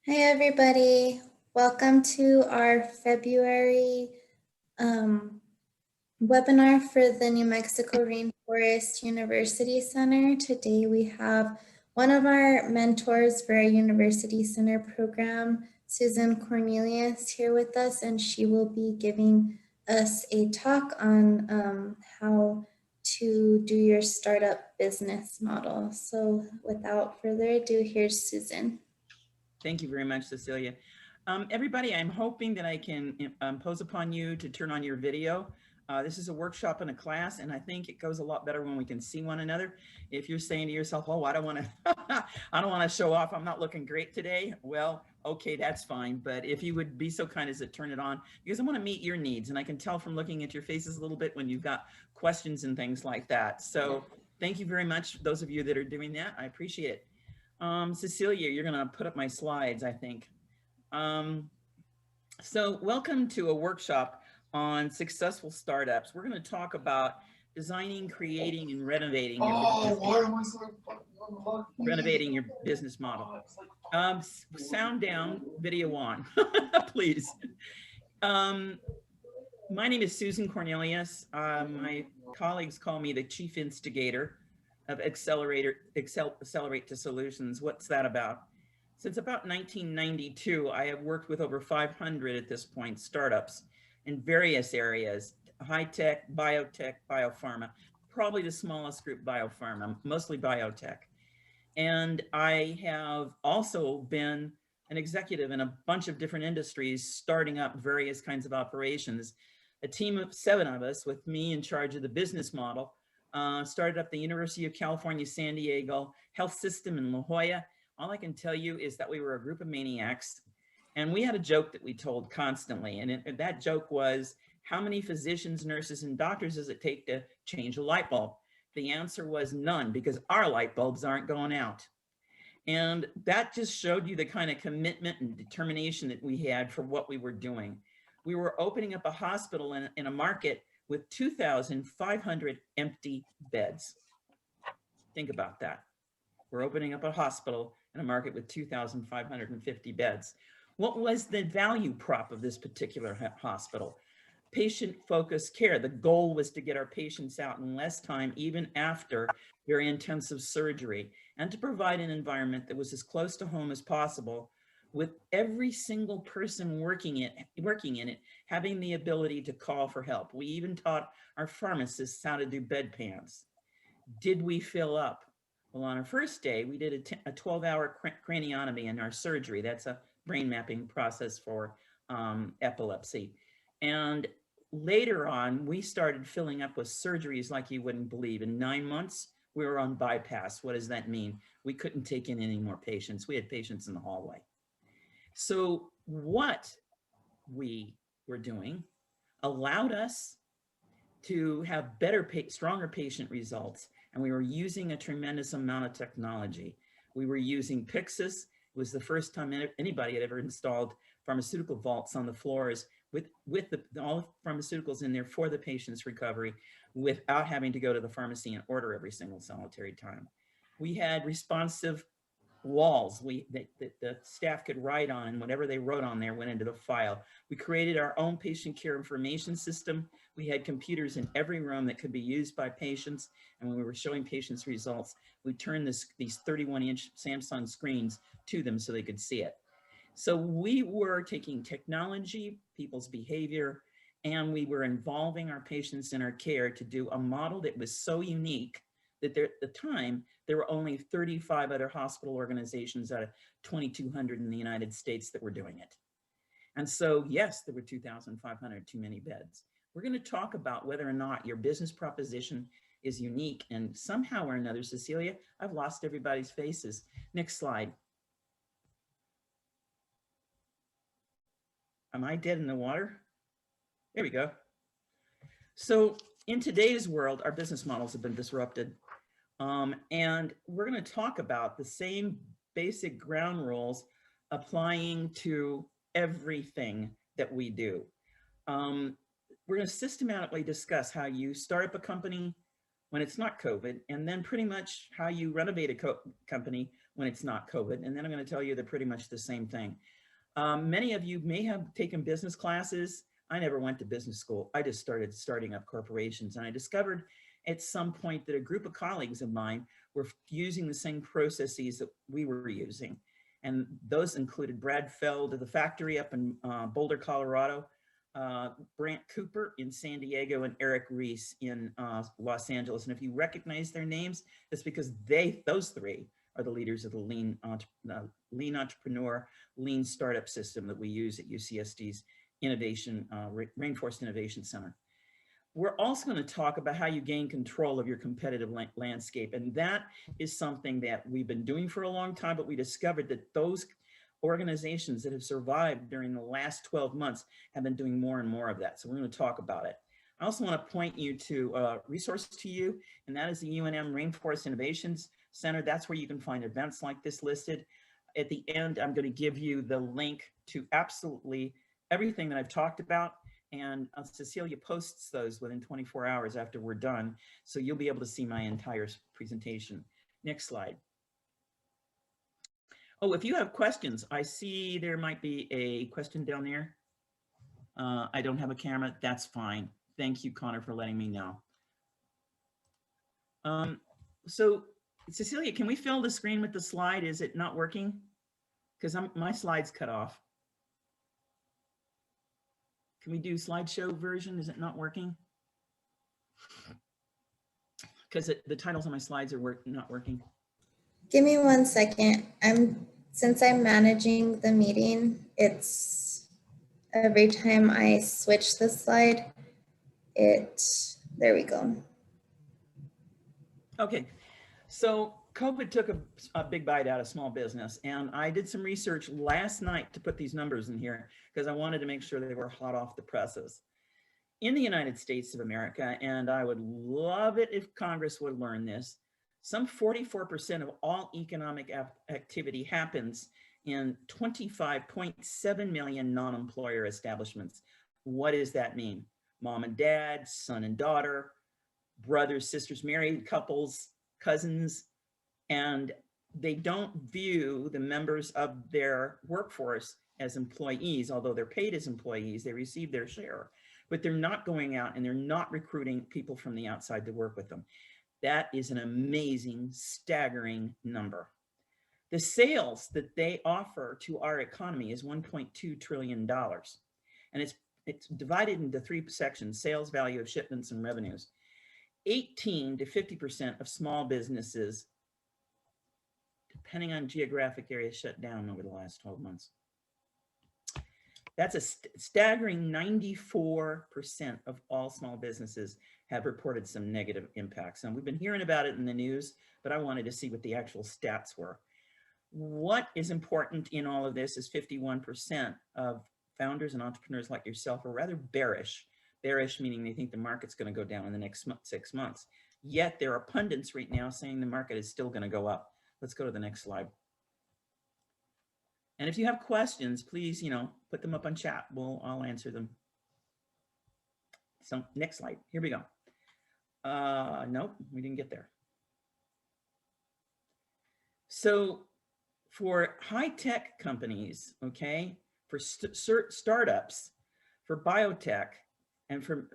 Hi, everybody. Welcome to our February um, webinar for the New Mexico Rainforest University Center. Today we have one of our mentors for our University Center program, Susan Cornelius, here with us, and she will be giving us a talk on how to do your startup business model. So without further ado, here's Susan. Thank you very much, Cecilia. Everybody, I'm hoping that I can impose upon you to turn on your video. This is a workshop and a class, and I think it goes a lot better when we can see one another. If you're saying to yourself, oh, I don't want to I don't want to show off, I'm not looking great today. Well, okay, that's fine. But if you would be so kind as to turn it on, because I want to meet your needs. And I can tell from looking at your faces a little bit when you've got questions and things like that. So thank you very much, those of you that are doing that. I appreciate it. Cecilia, you're going to put up my slides, I think. So welcome to a workshop on successful startups. We're going to talk about designing, creating, and renovating your business model. Sound down, video on, please. My name is Susan Cornelius. My colleagues call me the chief instigator of Accelerate to Solutions. What's that about? Since about 1992, I have worked with over 500 at this point startups in various areas: high tech, biotech, biopharma, probably the smallest group, biopharma, mostly biotech. And I have also been an executive in a bunch of different industries, starting up various kinds of operations. A team of 7 of us, with me in charge of the business model, started up the University of California, San Diego health system in La Jolla. All I can tell you is that we were a group of maniacs, and we had a joke that we told constantly. And that joke was, how many physicians, nurses, and doctors does it take to change a light bulb? The answer was none, because our light bulbs aren't going out. And that just showed you the kind of commitment and determination that we had for what we were doing. We were opening up a hospital in a market with 2,500 empty beds. Think about that. We're opening up a hospital in a market with 2,550 beds. What was the value prop of this particular hospital? Patient-focused care. The goal was to get our patients out in less time, even after very intensive surgery, and to provide an environment that was as close to home as possible, with every single person working in it having the ability to call for help. We even taught our pharmacists how to do bedpans. Did we fill up? Well, on our first day, we did a 12-hour craniotomy in our surgery. That's a brain mapping process for epilepsy. And later on, we started filling up with surgeries like you wouldn't believe. In 9 months, we were on bypass. What does that mean? We couldn't take in any more patients. We had patients in the hallway. So what we were doing allowed us to have better, stronger patient results. And we were using a tremendous amount of technology. We were using Pyxis. It was the first time anybody had ever installed pharmaceutical vaults on the floors with all pharmaceuticals in there for the patient's recovery, without having to go to the pharmacy and order every single solitary time. We had responsive walls that the staff could write on, and whatever they wrote on there went into the file. We created our own patient care information system. We had computers in every room that could be used by patients, and when we were showing patients results, we turned these 31-inch Samsung screens to them so they could see it. So we were taking technology, people's behavior, and we were involving our patients in our care to do a model that was so unique that at the time, there were only 35 other hospital organizations out of 2,200 in the United States that were doing it. And so, yes, there were 2,500 too many beds. We're going to talk about whether or not your business proposition is unique, and somehow or another, Cecilia, I've lost everybody's faces. Next slide. Am I dead in the water? There we go. So in today's world, our business models have been disrupted. And we're going to talk about the same basic ground rules applying to everything that we do. We're going to systematically discuss how you start up a company when it's not COVID, and then pretty much how you renovate a company when it's not COVID. And then I'm going to tell you they're pretty much the same thing. Many of you may have taken business classes. I never went to business school. I just started starting up corporations. And I discovered at some point that a group of colleagues of mine were using the same processes that we were using. And those included Brad Feld of the factory up in Boulder, Colorado, Brant Cooper in San Diego, and Eric Reese in Los Angeles. And if you recognize their names, it's because those three are the leaders of the lean entrepreneur, lean startup system that we use at UCSD's Rainforest Innovation Center. We're also going to talk about how you gain control of your competitive landscape. And that is something that we've been doing for a long time, but we discovered that those organizations that have survived during the last 12 months have been doing more and more of that. So we're going to talk about it. I also want to point you to a resource to you, and that is the UNM Rainforest Innovations Center. That's where you can find events like this listed. At the end, I'm going to give you the link to absolutely everything that I've talked about. And Cecilia posts those within 24 hours after we're done. So you'll be able to see my entire presentation. Next slide. Oh, if you have questions, I see there might be a question down there. I don't have a camera. That's fine. Thank you, Connor, for letting me know. So Cecilia, can we fill the screen with the slide? Is it not working? Because my slide's cut off. Can we do slideshow version? Is it not working? Because the titles on my slides are not working. Give me 1 second. Since I'm managing the meeting, it's every time I switch the slide, there we go. Okay, so COVID took a big bite out of small business, and I did some research last night to put these numbers in here because I wanted to make sure they were hot off the presses. In the United States of America, and I would love it if Congress would learn this, some 44% of all economic activity happens in 25.7 million non-employer establishments. What does that mean? Mom and dad, son and daughter, brothers, sisters, married couples, cousins, and they don't view the members of their workforce as employees, although they're paid as employees, they receive their share, but they're not going out and they're not recruiting people from the outside to work with them. That is an amazing, staggering number. The sales that they offer to our economy is $1.2 trillion. And it's divided into 3 sections: sales, value of shipments, and revenues. 18 to 50% of small businesses, depending on geographic area, shut down over the last 12 months. That's a staggering 94% of all small businesses have reported some negative impacts. And we've been hearing about it in the news, but I wanted to see what the actual stats were. What is important in all of this is 51% of founders and entrepreneurs like yourself are rather bearish. Bearish meaning they think the market's going to go down in the next 6 months. Yet there are pundits right now saying the market is still going to go up. Let's go to the next slide. And if you have questions, please, put them up on chat. I'll answer them. So next slide. Here we go. Nope, we didn't get there. So for high-tech companies, okay, for startups, for biotech, and for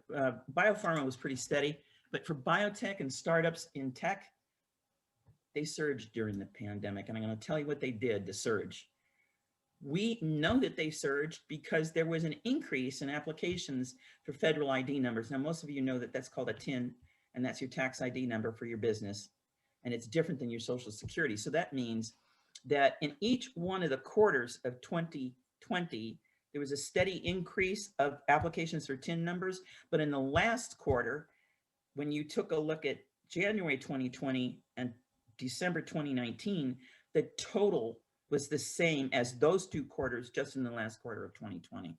biopharma was pretty steady, but for biotech and startups in tech, they surged during the pandemic. And I'm going to tell you what they did to surge. We know that they surged because there was an increase in applications for federal ID numbers. Now, most of you know that that's called a TIN, and that's your tax ID number for your business. And it's different than your Social Security. So that means that in each one of the quarters of 2020, there was a steady increase of applications for TIN numbers. But in the last quarter, when you took a look at January 2020 and December 2019, the total was the same as those 2 quarters just in the last quarter of 2020.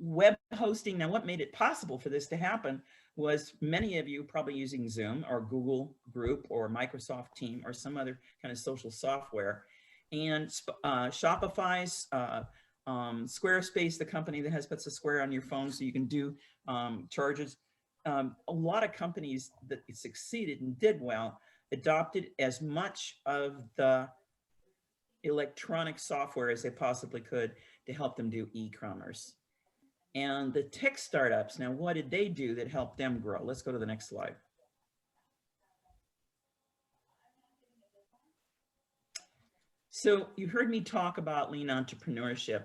Web hosting, now what made it possible for this to happen was many of you probably using Zoom or Google Group or Microsoft Team or some other kind of social software. And Shopify's, Squarespace, the company that puts a square on your phone so you can do charges. A lot of companies that succeeded and did well adopted as much of the electronic software as they possibly could to help them do e-commerce. And the tech startups, now what did they do that helped them grow? Let's go to the next slide. So you heard me talk about lean entrepreneurship.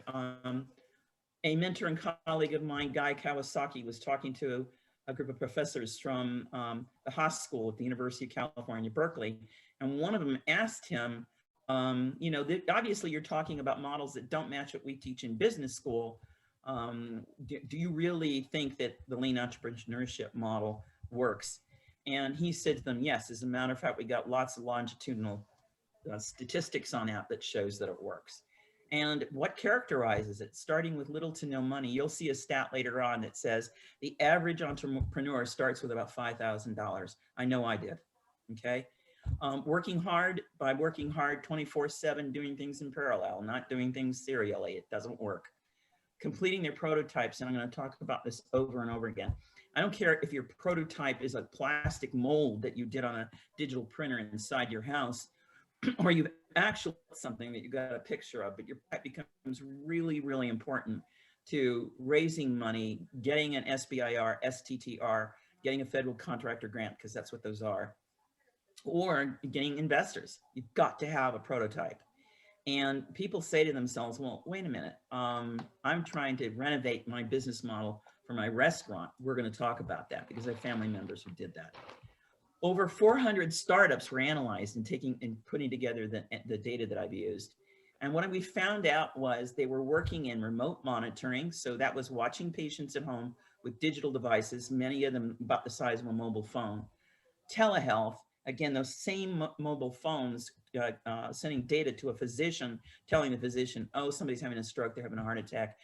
A mentor and colleague of mine, Guy Kawasaki, was talking to a group of professors from the Haas School at the University of California, Berkeley. And one of them asked him, obviously you're talking about models that don't match what we teach in business school. Do you really think that the lean entrepreneurship model works? And he said to them, yes, as a matter of fact, we got lots of longitudinal statistics on that shows that it works. And what characterizes it? Starting with little to no money, you'll see a stat later on that says the average entrepreneur starts with about $5,000. I know I did, okay? Working hard 24/7, doing things in parallel, not doing things serially, it doesn't work. Completing their prototypes, and I'm going to talk about this over and over again. I don't care if your prototype is a plastic mold that you did on a digital printer inside your house, or you've actually something that you got a picture of, but that becomes really, really important to raising money, getting an SBIR, STTR, getting a federal contractor grant, because that's what those are, or getting investors. You've got to have a prototype. And people say to themselves, well, wait a minute, I'm trying to renovate my business model for my restaurant. We're going to talk about that because I have family members who did that. Over 400 startups were analyzed and putting together the data that I've used. And what we found out was they were working in remote monitoring. So that was watching patients at home with digital devices, many of them about the size of a mobile phone. Telehealth, again, those same mobile phones sending data to a physician, telling the physician, oh, somebody's having a stroke, they're having a heart attack,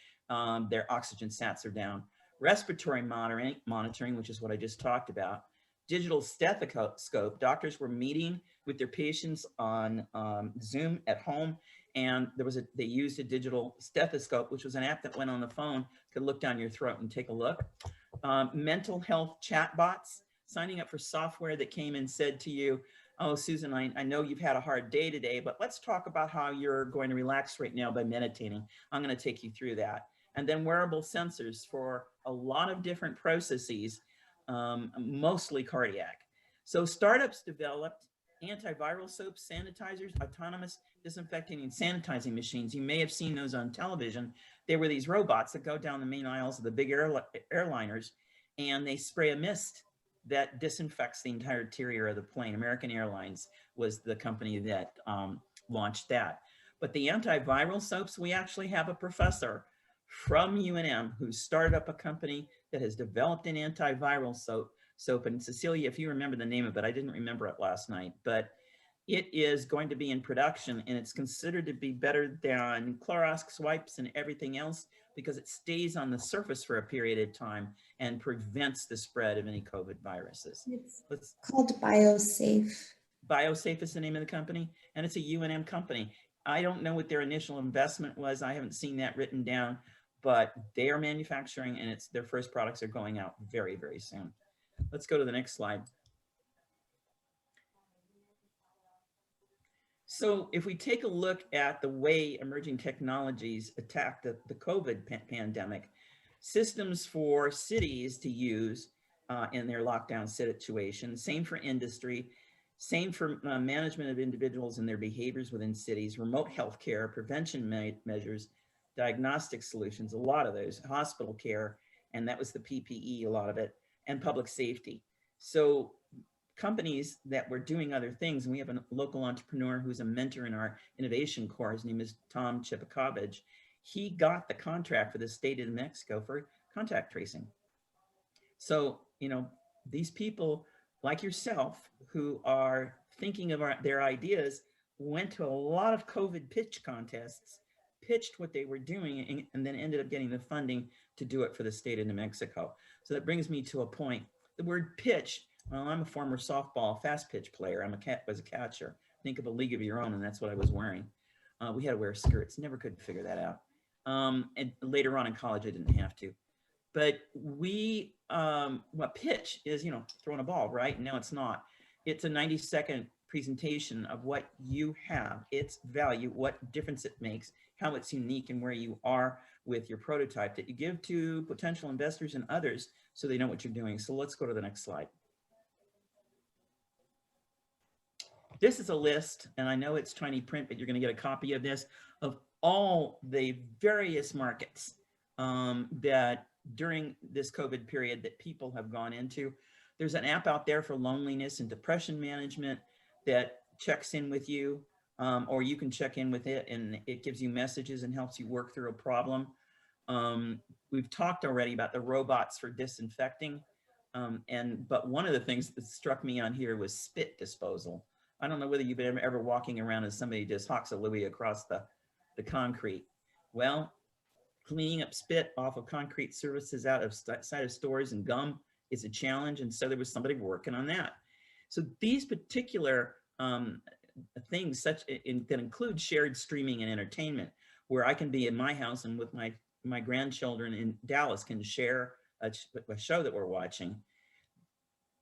their oxygen sats are down. Respiratory monitoring, which is what I just talked about. Digital stethoscope, doctors were meeting with their patients on Zoom at home, and they used a digital stethoscope, which was an app that went on the phone, could look down your throat and take a look. Mental health chatbots, signing up for software that came and said to you, oh, Susan, I know you've had a hard day today, but let's talk about how you're going to relax right now by meditating. I'm going to take you through that. And then wearable sensors for a lot of different processes, mostly cardiac. So startups developed antiviral soaps, sanitizers, autonomous disinfecting and sanitizing machines. You may have seen those on television. They were these robots that go down the main aisles of the big airliners, and they spray a mist that disinfects the entire interior of the plane. American Airlines was the company that launched that. But the antiviral soaps, we actually have a professor from UNM who started up a company that has developed an antiviral soap. And Cecilia, if you remember the name of it, I didn't remember it last night, but it is going to be in production, and it's considered to be better than Clorox wipes and everything else because it stays on the surface for a period of time and prevents the spread of any COVID viruses. It's called BioSafe. BioSafe is the name of the company, and it's a UNM company. I don't know what their initial investment was. I haven't seen that written down, but they are manufacturing, and their first products are going out very, very soon. Let's go to the next slide. So if we take a look at the way emerging technologies attacked the COVID pandemic, systems for cities to use in their lockdown situation, same for industry, same for management of individuals and their behaviors within cities, remote healthcare, prevention measures, diagnostic solutions, a lot of those, hospital care, and that was the PPE, a lot of it, and public safety. So companies that were doing other things, and we have a local entrepreneur who's a mentor in our innovation core, his name is Tom Chipakovich. He got the contract for the state of New Mexico for contact tracing. So, these people like yourself who are thinking of their ideas went to a lot of COVID pitch contests, pitched what they were doing, and then ended up getting the funding to do it for the state of New Mexico. So that brings me to a point. The word pitch, well, I'm a former softball fast pitch player. I was a catcher. Think of a league of your own, and that's what I was wearing. We had to wear skirts. Never could figure that out. And later on in college, I didn't have to. But what pitch is, throwing a ball, right? No, it's not. It's a 90-second presentation of what you have, its value, what difference it makes, how it's unique, and where you are with your prototype that you give to potential investors and others so they know what you're doing. So let's go to the next slide. This is a list, and I know it's tiny print, but you're going to get a copy of this, of all the various markets that during this COVID period that people have gone into. There's an app out there for loneliness and depression management that checks in with you, or you can check in with it, and it gives you messages and helps you work through a problem. We've talked already about the robots for disinfecting, but one of the things that struck me on here was spit disposal. I don't know whether you've been ever walking around and somebody just hawks a Louis across the concrete. Well, cleaning up spit off of concrete surfaces out of side of stores and gum is a challenge. And so there was somebody working on that. So these particular things that include shared streaming and entertainment, where I can be in my house and with my grandchildren in Dallas can share a show that we're watching.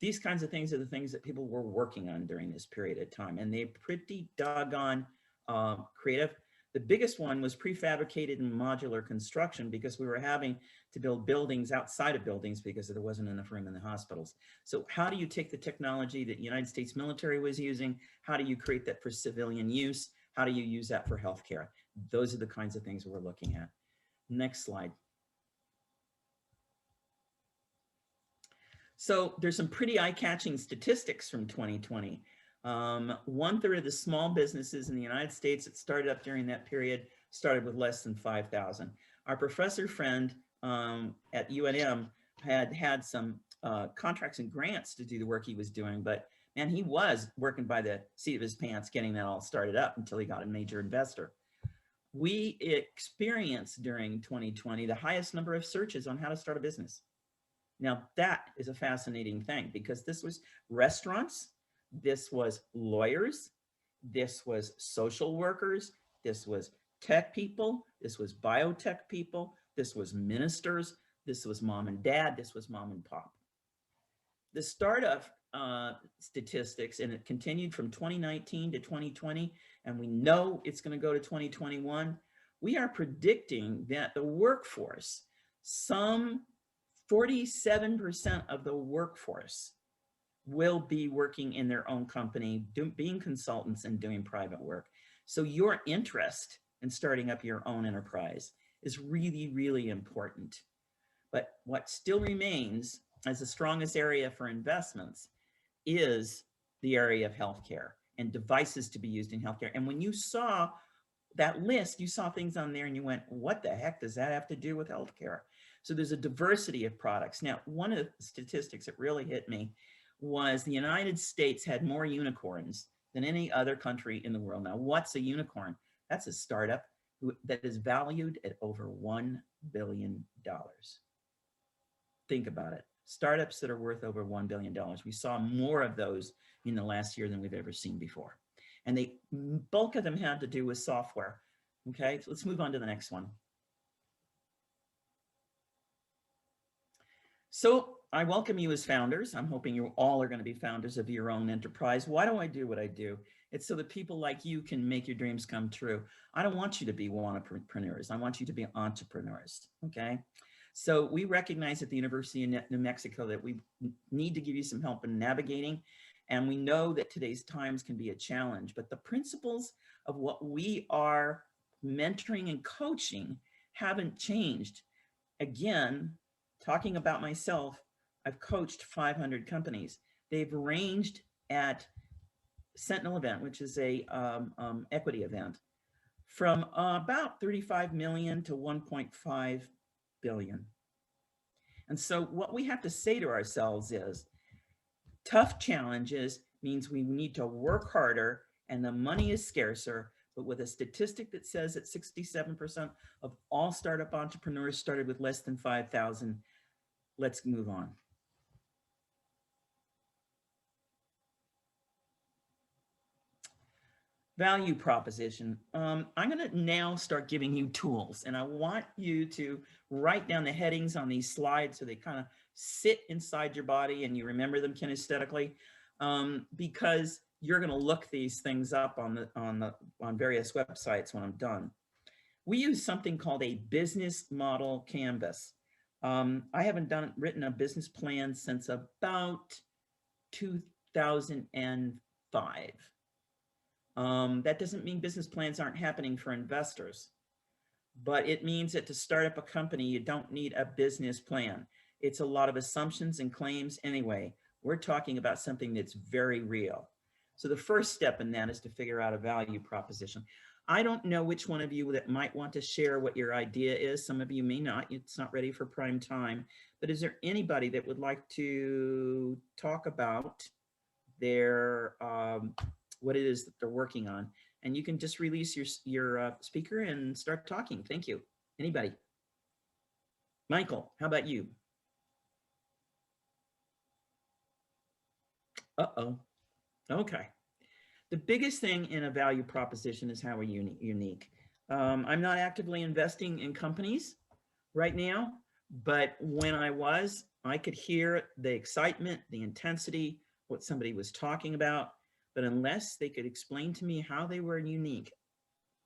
These kinds of things are the things that people were working on during this period of time, and they're pretty doggone creative. The biggest one was prefabricated and modular construction, because we were having to build buildings outside of buildings because there wasn't enough room in the hospitals. So how do you take the technology that the United States military was using? How do you create that for civilian use? How do you use that for healthcare? Those are the kinds of things we're looking at. Next slide. So there's some pretty eye-catching statistics from 2020. 1/3 of the small businesses in the United States that started up during that period started with less than 5,000. Our professor friend at UNM had some contracts and grants to do the work he was doing, but man, he was working by the seat of his pants getting that all started up until he got a major investor. We experienced during 2020 the highest number of searches on how to start a business. Now, that is a fascinating thing, because this was restaurants, this was lawyers, this was social workers, this was tech people, this was biotech people, this was ministers, this was mom and dad, this was mom and pop. The startup statistics, and it continued from 2019 to 2020, and we know it's going to go to 2021. We are predicting that the workforce, some 47% of the workforce will be working in their own company, being consultants and doing private work. So your interest in starting up your own enterprise is really, really important. But what still remains as the strongest area for investments is the area of healthcare and devices to be used in healthcare. And when you saw that list, you saw things on there and you went, what the heck does that have to do with healthcare? So there's a diversity of products. Now, one of the statistics that really hit me was the United States had more unicorns than any other country in the world. Now, what's a unicorn? That's a startup that is valued at over $1 billion. Think about it. Startups that are worth over $1 billion. We saw more of those in the last year than we've ever seen before. And the bulk of them had to do with software. Okay, so let's move on to the next one. So I welcome you as founders. I'm hoping you all are going to be founders of your own enterprise. Why do I do what I do? It's so that people like you can make your dreams come true. I don't want you to be entrepreneurs. I want you to be entrepreneurs, okay? So we recognize at the University of New Mexico that we need to give you some help in navigating. And we know that today's times can be a challenge, but the principles of what we are mentoring and coaching haven't changed. Again, talking about myself, I've coached 500 companies. They've ranged at Sentinel event, which is a equity event, from about 35 million to 1.5 billion. And so what we have to say to ourselves is, tough challenges means we need to work harder and the money is scarcer. But with a statistic that says that 67% of all startup entrepreneurs started with less than 5,000, let's move on. Value proposition. I'm going to now start giving you tools, and I want you to write down the headings on these slides so they kind of sit inside your body and you remember them kinesthetically. because you're going to look these things up on various websites when I'm done. We use something called a business model canvas. I haven't written a business plan since about 2005. That doesn't mean business plans aren't happening for investors, but it means that to start up a company, you don't need a business plan. It's a lot of assumptions and claims anyway. We're talking about something that's very real. So the first step in that is to figure out a value proposition. I don't know which one of you that might want to share what your idea is. Some of you may not. It's not ready for prime time. But is there anybody that would like to talk about their what it is that they're working on? And you can just release your speaker and start talking. Thank you. Anybody? Michael, how about you? Uh-oh. Okay. The biggest thing in a value proposition is how we're unique. I'm not actively investing in companies right now, but when I was, I could hear the excitement, the intensity, what somebody was talking about. But unless they could explain to me how they were unique,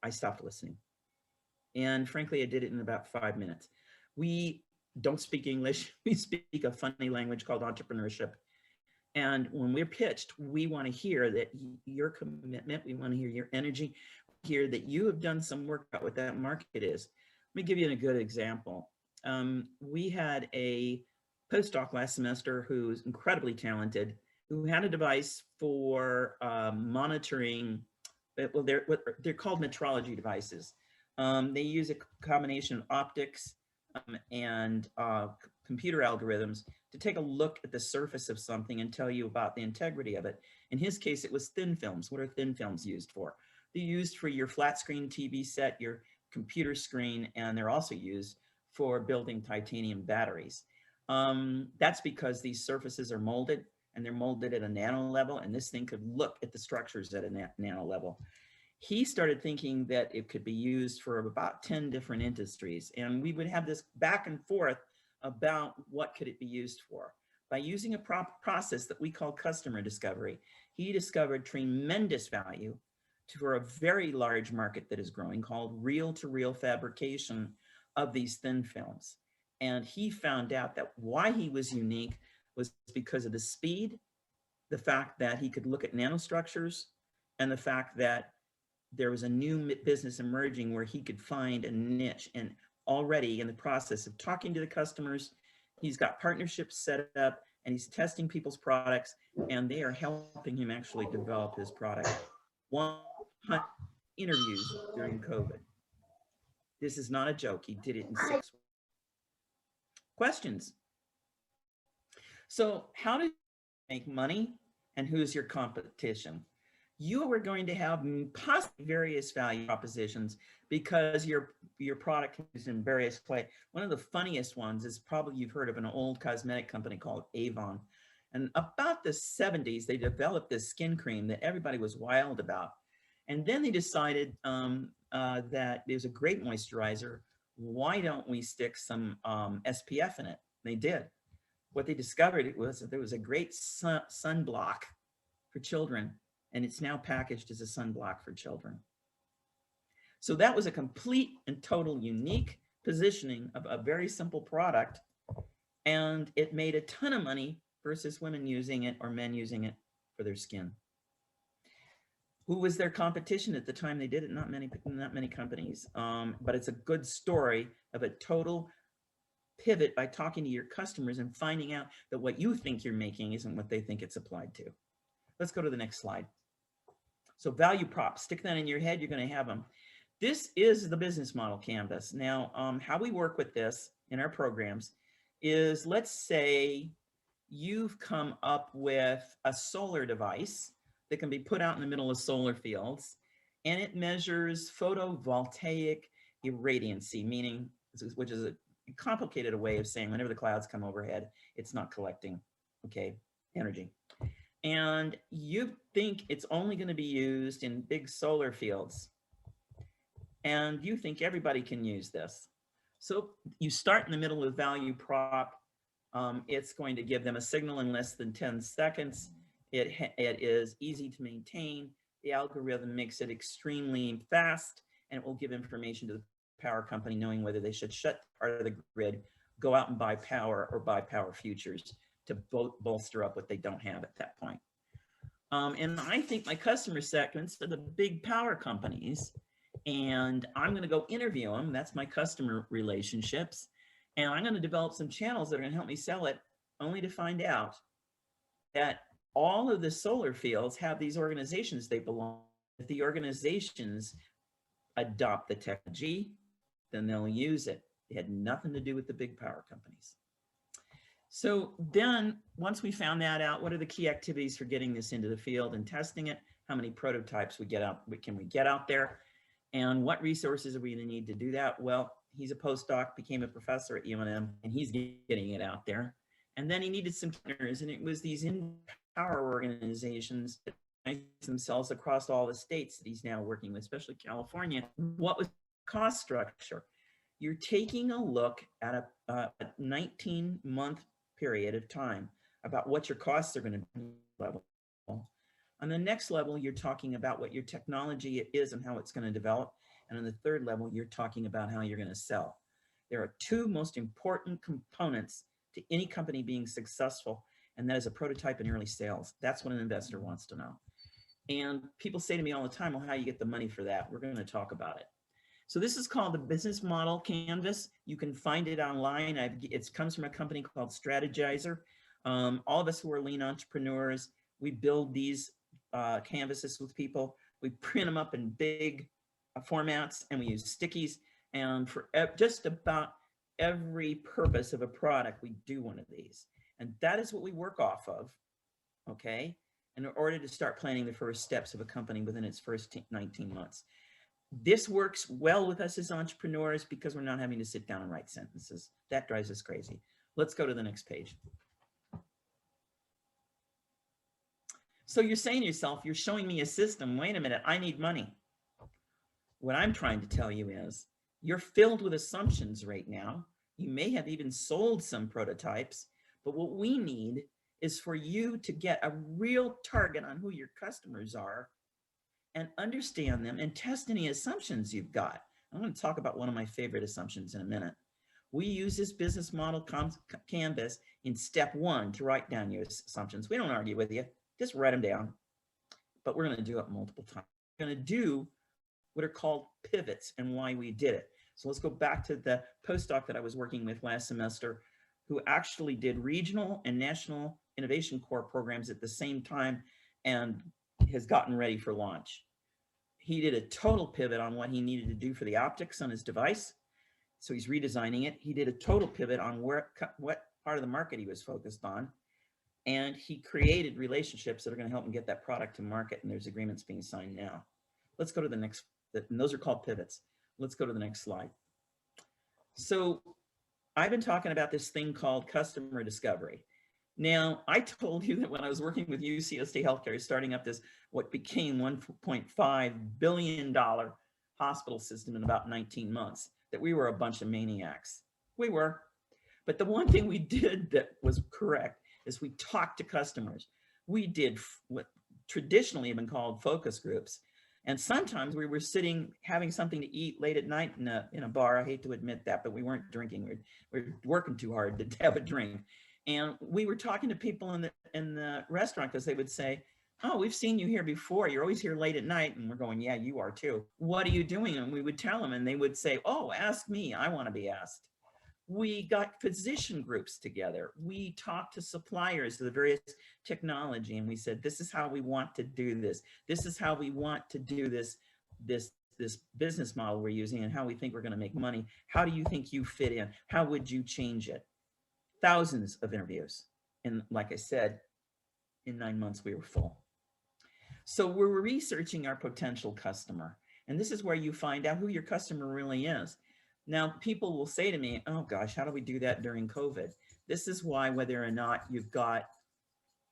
I stopped listening. And frankly, I did it in about 5 minutes. We don't speak English. We speak a funny language called entrepreneurship. And when we're pitched, we want to hear that your commitment, we want to hear your energy, hear that you have done some work out what that market is. Let me give you a good example. We had a postdoc last semester who's incredibly talented, who had a device for monitoring, well, they're called metrology devices. They use a combination of optics and computer algorithms to take a look at the surface of something and tell you about the integrity of it. In his case, it was thin films. What are thin films used for? They're used for your flat screen TV set, your computer screen, and they're also used for building titanium batteries. That's because these surfaces are molded, and they're molded at a nano level, and this thing could look at the structures at a nano level. He started thinking that it could be used for about 10 different industries, and we would have this back and forth about what could it be used for. By using a process that we call customer discovery, he discovered tremendous value for a very large market that is growing called reel-to-reel fabrication of these thin films. And he found out that why he was unique was because of the speed, the fact that he could look at nanostructures, and the fact that there was a new business emerging where he could find a niche. And already in the process of talking to the customers, he's got partnerships set up, and he's testing people's products, and they are helping him actually develop his product. 100 interviews during COVID. This is not a joke. He did it in 6 weeks. Questions? So how do you make money, and who's your competition? You are going to have possibly various value propositions because your product is in various play. One of the funniest ones is probably you've heard of an old cosmetic company called Avon. And about the 70s, they developed this skin cream that everybody was wild about. And then they decided that there's a great moisturizer. Why don't we stick some SPF in it? They did. What they discovered was that there was a great sunblock for children, and it's now packaged as a sunblock for children. So that was a complete and total unique positioning of a very simple product, and it made a ton of money versus women using it or men using it for their skin. Who was their competition at the time they did it? Not many companies, but it's a good story of a total pivot by talking to your customers and finding out that what you think you're making isn't what they think it's applied to. Let's go to the next slide. So value props, stick that in your head, you're going to have them. This is the business model canvas. Now, how we work with this in our programs is, let's say you've come up with a solar device that can be put out in the middle of solar fields, and it measures photovoltaic irradiancy, meaning, which is a complicated way of saying whenever the clouds come overhead, it's not collecting, okay, energy. And you think it's only going to be used in big solar fields, and you think everybody can use this. So you start in the middle of value prop. It's going to give them a signal in less than 10 seconds. It is easy to maintain. The algorithm makes it extremely fast, and it will give information to the power company knowing whether they should shut part of the grid, go out and buy power, or buy power futures to bolster up what they don't have at that point. And I think my customer segments are the big power companies, and I'm going to go interview them. That's my customer relationships. And I'm going to develop some channels that are going to help me sell it, only to find out that all of the solar fields have these organizations they belong. If the organizations adopt the technology, then they'll use it. It had nothing to do with the big power companies. So then once we found that out, what are the key activities for getting this into the field and testing it? How many prototypes can we get out there? And what resources are we going to need to do that? Well, he's a postdoc, became a professor at UNM, and he's getting it out there. And then he needed some partners, and it was these power organizations that themselves across all the states that he's now working with, especially California. What was the cost structure? You're taking a look at a 19-month period of time about what your costs are going to be level. On the next level, you're talking about what your technology is and how it's going to develop. And on the third level, you're talking about how you're going to sell. There are two most important components to any company being successful, and that is a prototype and early sales. That's what an investor wants to know. And people say to me all the time, well, how do you get the money for that? We're going to talk about it. So this is called the Business Model Canvas. You can find it online. It comes from a company called Strategizer. All of us who are lean entrepreneurs, we build these canvases with people. We print them up in big formats, and we use stickies. And for just about every purpose of a product, we do one of these. And that is what we work off of, okay? In order to start planning the first steps of a company within its first 19 months. This works well with us as entrepreneurs because we're not having to sit down and write sentences. That drives us crazy. Let's go to the next page. So you're saying to yourself, you're showing me a system. Wait a minute, I need money. What I'm trying to tell you is you're filled with assumptions right now. You may have even sold some prototypes, but what we need is for you to get a real target on who your customers are and understand them and test any assumptions you've got. I'm going to talk about one of my favorite assumptions in a minute. We use this business model canvas in step 1 to write down your assumptions. We don't argue with you, just write them down. But we're going to do it multiple times. We're going to do what are called pivots and why we did it. So let's go back to the postdoc that I was working with last semester, who actually did regional and national innovation core programs at the same time and has gotten ready for launch. He did a total pivot on what he needed to do for the optics on his device. So he's redesigning it. He did a total pivot on what part of the market he was focused on. And he created relationships that are going to help him get that product to market. And there's agreements being signed now. Let's go to the next, and those are called pivots. Let's go to the next slide. So I've been talking about this thing called customer discovery. Now, I told you that when I was working with UCSD Healthcare, starting up this, what became $1.5 billion hospital system in about 19 months, that we were a bunch of maniacs. We were. But the one thing we did that was correct is we talked to customers. We did what traditionally have been called focus groups. And sometimes we were sitting, having something to eat late at night in a bar. I hate to admit that, but we weren't drinking. We were working too hard to have a drink. And we were talking to people in the restaurant because they would say, oh, we've seen you here before. You're always here late at night. And we're going, yeah, you are too. What are you doing? And we would tell them, and they would say, oh, ask me. I want to be asked. We got physician groups together. We talked to suppliers of the various technology, and we said, this is how we want to do this. This is how we want to do this business model we're using and how we think we're going to make money. How do you think you fit in? How would you change it? Thousands of interviews. And like I said, in 9 months, we were full. So we're researching our potential customer. And this is where you find out who your customer really is. Now, people will say to me, oh gosh, how do we do that during COVID? This is why, whether or not you've got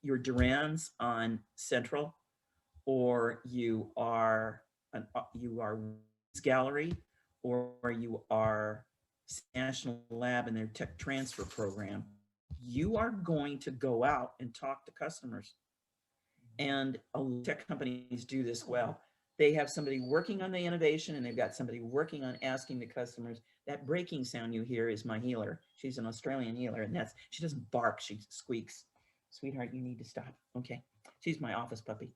your Durans on Central, or you are Gallery, or you are National Lab in their tech transfer program, you are going to go out and talk to customers. And a lot of tech companies do this well. They have somebody working on the innovation and they've got somebody working on asking the customers. That breaking sound you hear is my healer. She's an Australian healer, and she doesn't bark, she squeaks. Sweetheart, you need to stop. Okay. She's my office puppy.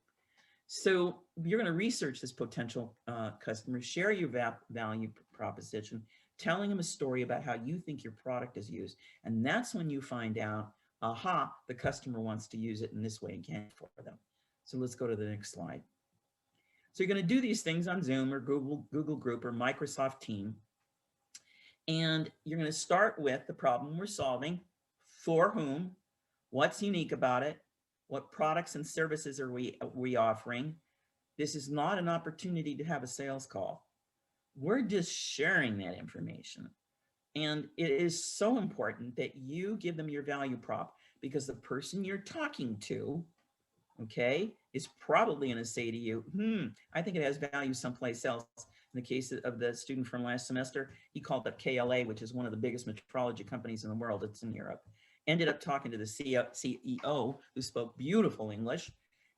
So you're going to research this potential customer, share your value proposition, telling them a story about how you think your product is used. And that's when you find out, aha, the customer wants to use it in this way and can for them. So let's go to the next slide. So you're going to do these things on Zoom or Google Group or Microsoft Team. And you're going to start with the problem we're solving, for whom, what's unique about it, what products and services are we offering. This is not an opportunity to have a sales call. We're just sharing that information. And it is so important that you give them your value prop, because the person you're talking to, okay, is probably going to say to you, I think it has value someplace else. In the case of the student from last semester, he called up KLA, which is one of the biggest metrology companies in the world. It's in Europe. Ended up talking to the CEO, who spoke beautiful English,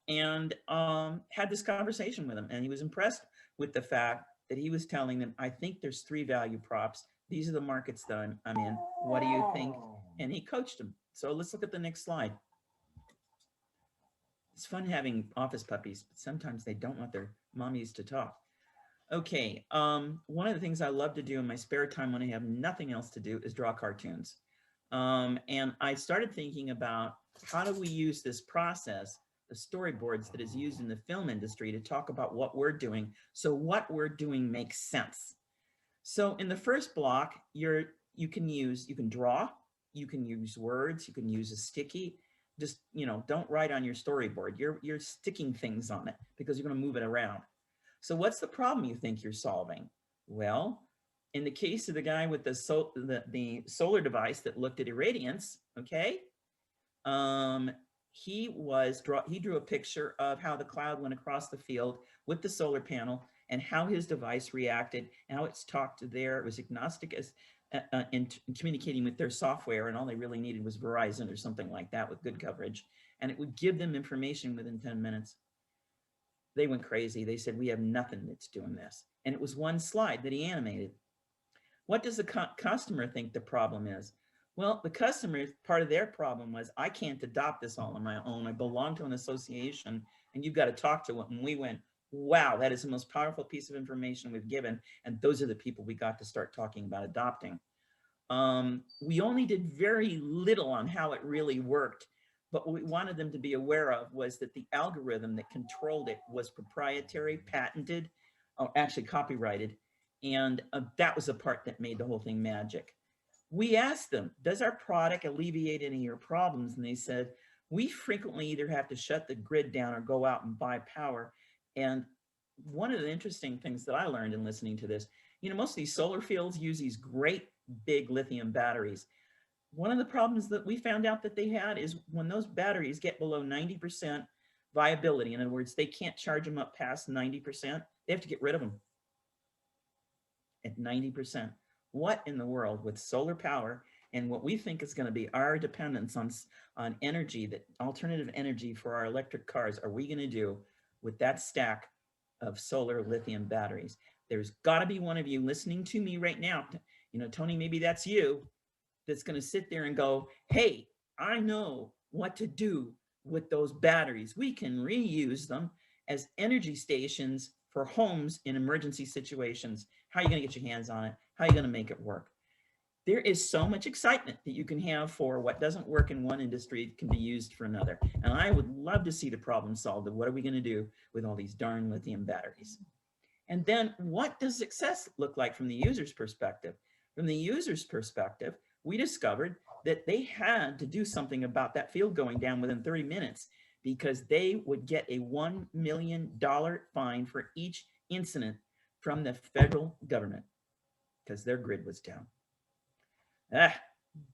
and had this conversation with him. And he was impressed with the fact that he was telling them, I think there's 3 value props. These are the markets that I'm in. What do you think? And he coached him. So let's look at the next slide. It's fun having office puppies, but sometimes they don't want their mommies to talk. Okay, one of the things I love to do in my spare time when I have nothing else to do is draw cartoons. And I started thinking about, how do we use this process of storyboards that is used in the film industry to talk about what we're doing, so what we're doing makes sense. So in the first block, you can draw, you can use words, you can use a sticky. Just, don't write on your storyboard. You're sticking things on it because you're going to move it around. So what's the problem you think you're solving? Well, in the case of the guy with the solar device that looked at irradiance, okay, he drew a picture of how the cloud went across the field with the solar panel and how his device reacted, and how it's talked to it was agnostic as in communicating with their software, and all they really needed was Verizon or something like that with good coverage, and it would give them information within 10 minutes. They went crazy. They said, we have nothing that's doing this. And it was one slide that he animated. What does the customer think the problem is? Well, the customer, part of their problem was, I can't adopt this all on my own. I belong to an association, and you've got to talk to it. And we went, wow, that is the most powerful piece of information we've given. And those are the people we got to start talking about adopting. We only did very little on how it really worked. But what we wanted them to be aware of was that the algorithm that controlled it was proprietary, patented, or actually copyrighted. And that was the part that made the whole thing magic. We asked them, does our product alleviate any of your problems? And they said, we frequently either have to shut the grid down or go out and buy power. And one of the interesting things that I learned in listening to this, most of these solar fields use these great big lithium batteries. One of the problems that we found out that they had is when those batteries get below 90% viability, in other words, they can't charge them up past 90%, they have to get rid of them at 90%. What in the world, with solar power and what we think is going to be our dependence on energy, that alternative energy for our electric cars, are we going to do with that stack of solar lithium batteries? There's got to be one of you listening to me right now. Tony, maybe that's you, that's going to sit there and go, hey, I know what to do with those batteries. We can reuse them as energy stations for homes in emergency situations. How are you going to get your hands on it? How are you going to make it work? There is so much excitement that you can have for what doesn't work in one industry can be used for another. And I would love to see the problem solved of what are we going to do with all these darn lithium batteries? And then what does success look like from the user's perspective? From the user's perspective, we discovered that they had to do something about that field going down within 30 minutes, because they would get a $1 million fine for each incident from the federal government because their grid was down.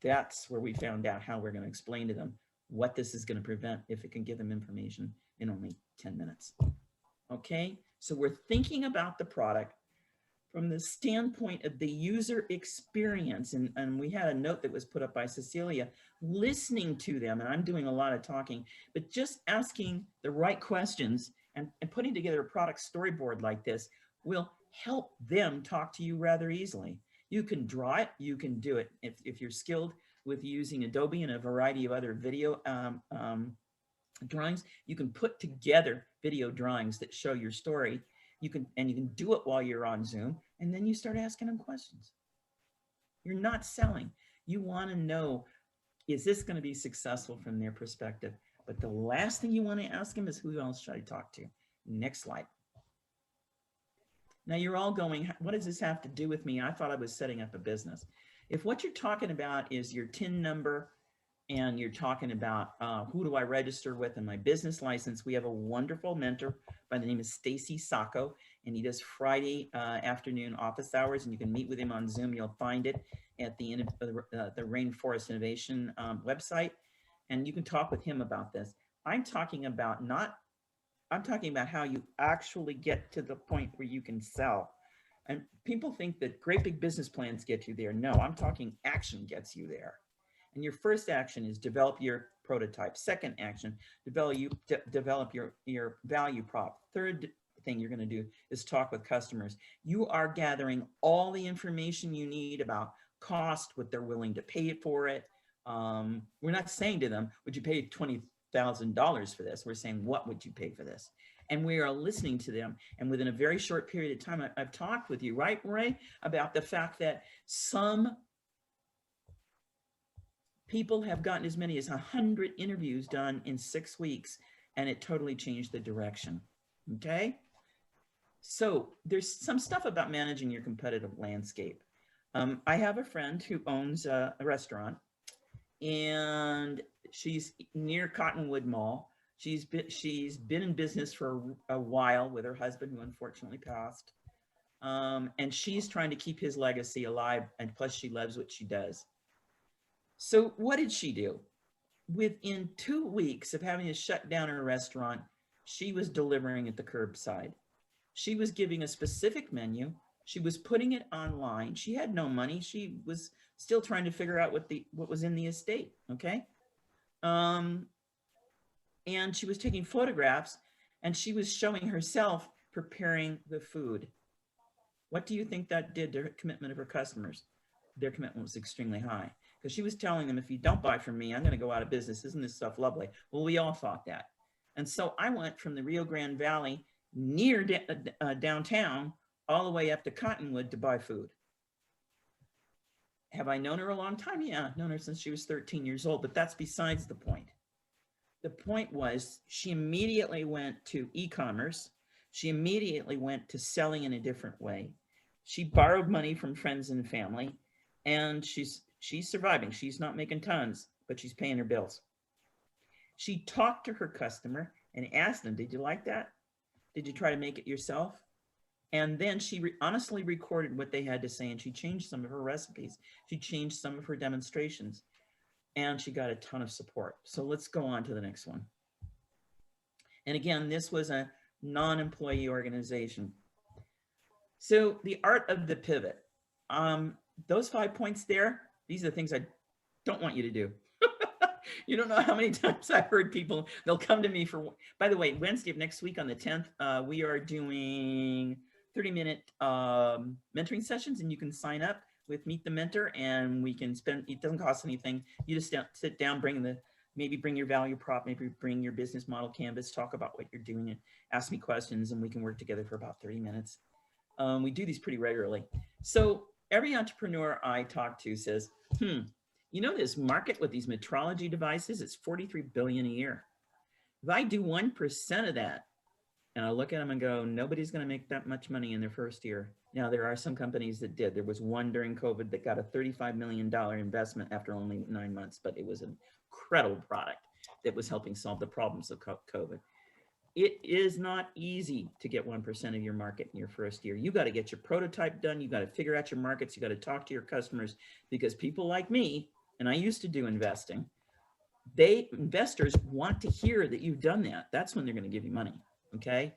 That's where we found out how we're going to explain to them what this is going to prevent if it can give them information in only 10 minutes. Okay, so we're thinking about the product from the standpoint of the user experience. And we had a note that was put up by Cecilia, listening to them, and I'm doing a lot of talking, but just asking the right questions and putting together a product storyboard like this will help them talk to you rather easily. You can draw it, you can do it. If you're skilled with using Adobe and a variety of other video drawings, you can put together video drawings that show your story. You can do it while you're on Zoom, and then you start asking them questions. You're not selling. You want to know, is this going to be successful from their perspective? But the last thing you want to ask them is, who else should I talk to? Next slide. Now you're all going, what does this have to do with me? I thought I was setting up a business. If what you're talking about is your TIN number, and you're talking about who do I register with in my business license, we have a wonderful mentor by the name of Stacy Sacco, and he does Friday afternoon office hours, and you can meet with him on Zoom. You'll find it at the end of the Rainforest Innovation website, and you can talk with him about this. I'm talking about how you actually get to the point where you can sell. And people think that great big business plans get you there. No, I'm talking action gets you there. And your first action is develop your prototype. Second action, develop your value prop. Third thing you're going to do is talk with customers. You are gathering all the information you need about cost, what they're willing to pay for it. We're not saying to them, would you pay $20,000 for this? We're saying, what would you pay for this? And we are listening to them. And within a very short period of time, I've talked with you, right, Ray, about the fact that some people have gotten as many as 100 interviews done in 6 weeks, and it totally changed the direction. Okay. So there's some stuff about managing your competitive landscape. I have a friend who owns a restaurant, and she's near Cottonwood Mall. She's been in business for a while with her husband, who unfortunately passed. And she's trying to keep his legacy alive, and plus she loves what she does. So what did she do? Within 2 weeks of having to shut down her restaurant, she was delivering at the curbside. She was giving a specific menu. She was putting it online. She had no money. She was still trying to figure out what was in the estate. Okay. And she was taking photographs, and she was showing herself preparing the food. What do you think that did to her commitment of her customers? Their commitment was extremely high, because she was telling them, if you don't buy from me, I'm going to go out of business. Isn't this stuff lovely? Well, we all thought that. And so I went from the Rio Grande Valley near downtown all the way up to Cottonwood to buy food. Have I known her a long time? Yeah, I've known her since she was 13 years old, but that's besides the point. The point was, she immediately went to e-commerce. She immediately went to selling in a different way. She borrowed money from friends and family, and she's surviving. She's not making tons, but she's paying her bills. She talked to her customer and asked them, did you like that? Did you try to make it yourself? And then she honestly recorded what they had to say, and she changed some of her recipes. She changed some of her demonstrations, and she got a ton of support. So let's go on to the next one. And again, this was a non-employee organization. So the art of the pivot. Those 5 points there, these are the things I don't want you to do. You don't know how many times I've heard people, they'll come to me for, by the way, Wednesday of next week on the 10th, we are doing 30-minute mentoring sessions, and you can sign up with Meet the Mentor, and we can spend, it doesn't cost anything. You just sit down, maybe bring your value prop, maybe bring your business model canvas, talk about what you're doing, and ask me questions, and we can work together for about 30 minutes. We do these pretty regularly. So every entrepreneur I talk to says, you know, this market with these metrology devices, it's $43 billion a year. If I do 1% of that, and I look at them and go, nobody's going to make that much money in their first year. Now, there are some companies that did. There was one during COVID that got a $35 million investment after only 9 months, but it was an incredible product that was helping solve the problems of COVID. It is not easy to get 1% of your market in your first year. You got to get your prototype done. You got to figure out your markets. You got to talk to your customers, because people like me, and I used to do investing, investors want to hear that you've done that. That's when they're going to give you money. Okay.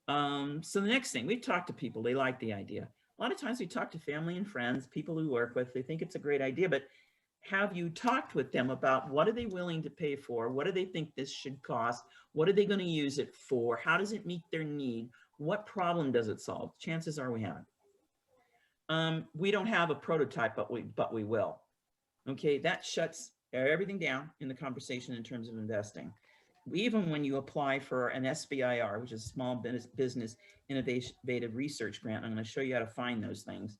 So the next thing, we talk to people, they like the idea. A lot of times we talk to family and friends, people we work with, they think it's a great idea, but have you talked with them about what are they willing to pay for? What do they think this should cost? What are they going to use it for? How does it meet their need? What problem does it solve? Chances are we haven't. We don't have a prototype, but we will. Okay, that shuts everything down in the conversation in terms of investing. Even when you apply for an SBIR, which is Small Business Innovative Research Grant, I'm going to show you how to find those things.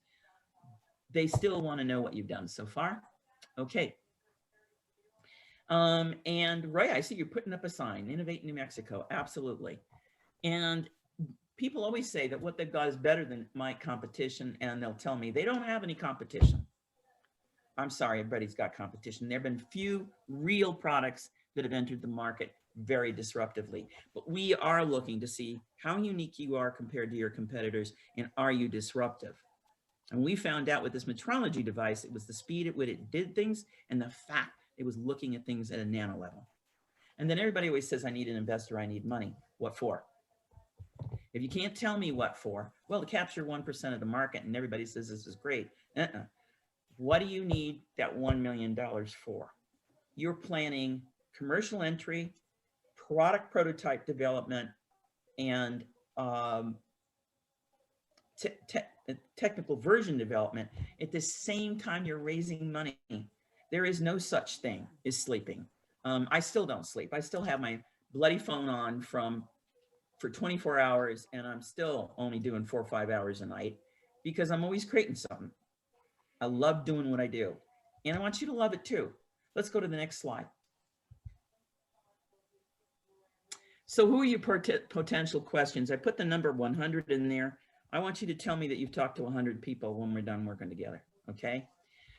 They still want to know what you've done so far. Okay. And Roy, I see you're putting up a sign, Innovate New Mexico. Absolutely. And people always say that what they've got is better than my competition, and they'll tell me they don't have any competition. I'm sorry, everybody's got competition. There have been few real products that have entered the market very disruptively, but we are looking to see how unique you are compared to your competitors, and are you disruptive? And we found out with this metrology device, it was the speed at which it did things and the fact it was looking at things at a nano level. And then everybody always says, I need an investor, I need money. What for? If you can't tell me what for, well, to capture 1% of the market, and everybody says this is great. What do you need that $1 million for? You're planning commercial entry, product prototype development, and technical version development at the same time you're raising money. There is no such thing as sleeping. I still don't sleep. I still have my bloody phone on for 24 hours, and I'm still only doing 4 or 5 hours a night because I'm always creating something. I love doing what I do, and I want you to love it too. Let's go to the next slide. So who are your potential questions? I put the number 100 in there. I want you to tell me that you've talked to 100 people when we're done working together, okay?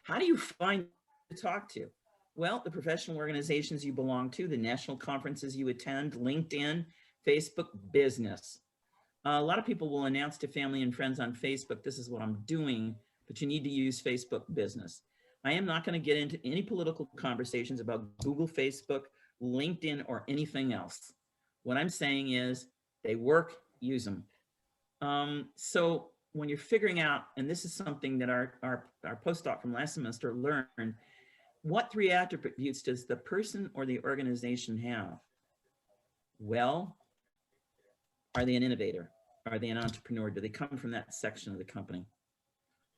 How do you find to talk to? Well, the professional organizations you belong to, the national conferences you attend, LinkedIn, Facebook Business. A lot of people will announce to family and friends on Facebook, this is what I'm doing, but you need to use Facebook Business. I am not going to get into any political conversations about Google, Facebook, LinkedIn, or anything else. What I'm saying is they work, use them. So when you're figuring out, and this is something that our postdoc from last semester learned, what 3 attributes does the person or the organization have? Well, are they an innovator? Are they an entrepreneur? Do they come from that section of the company?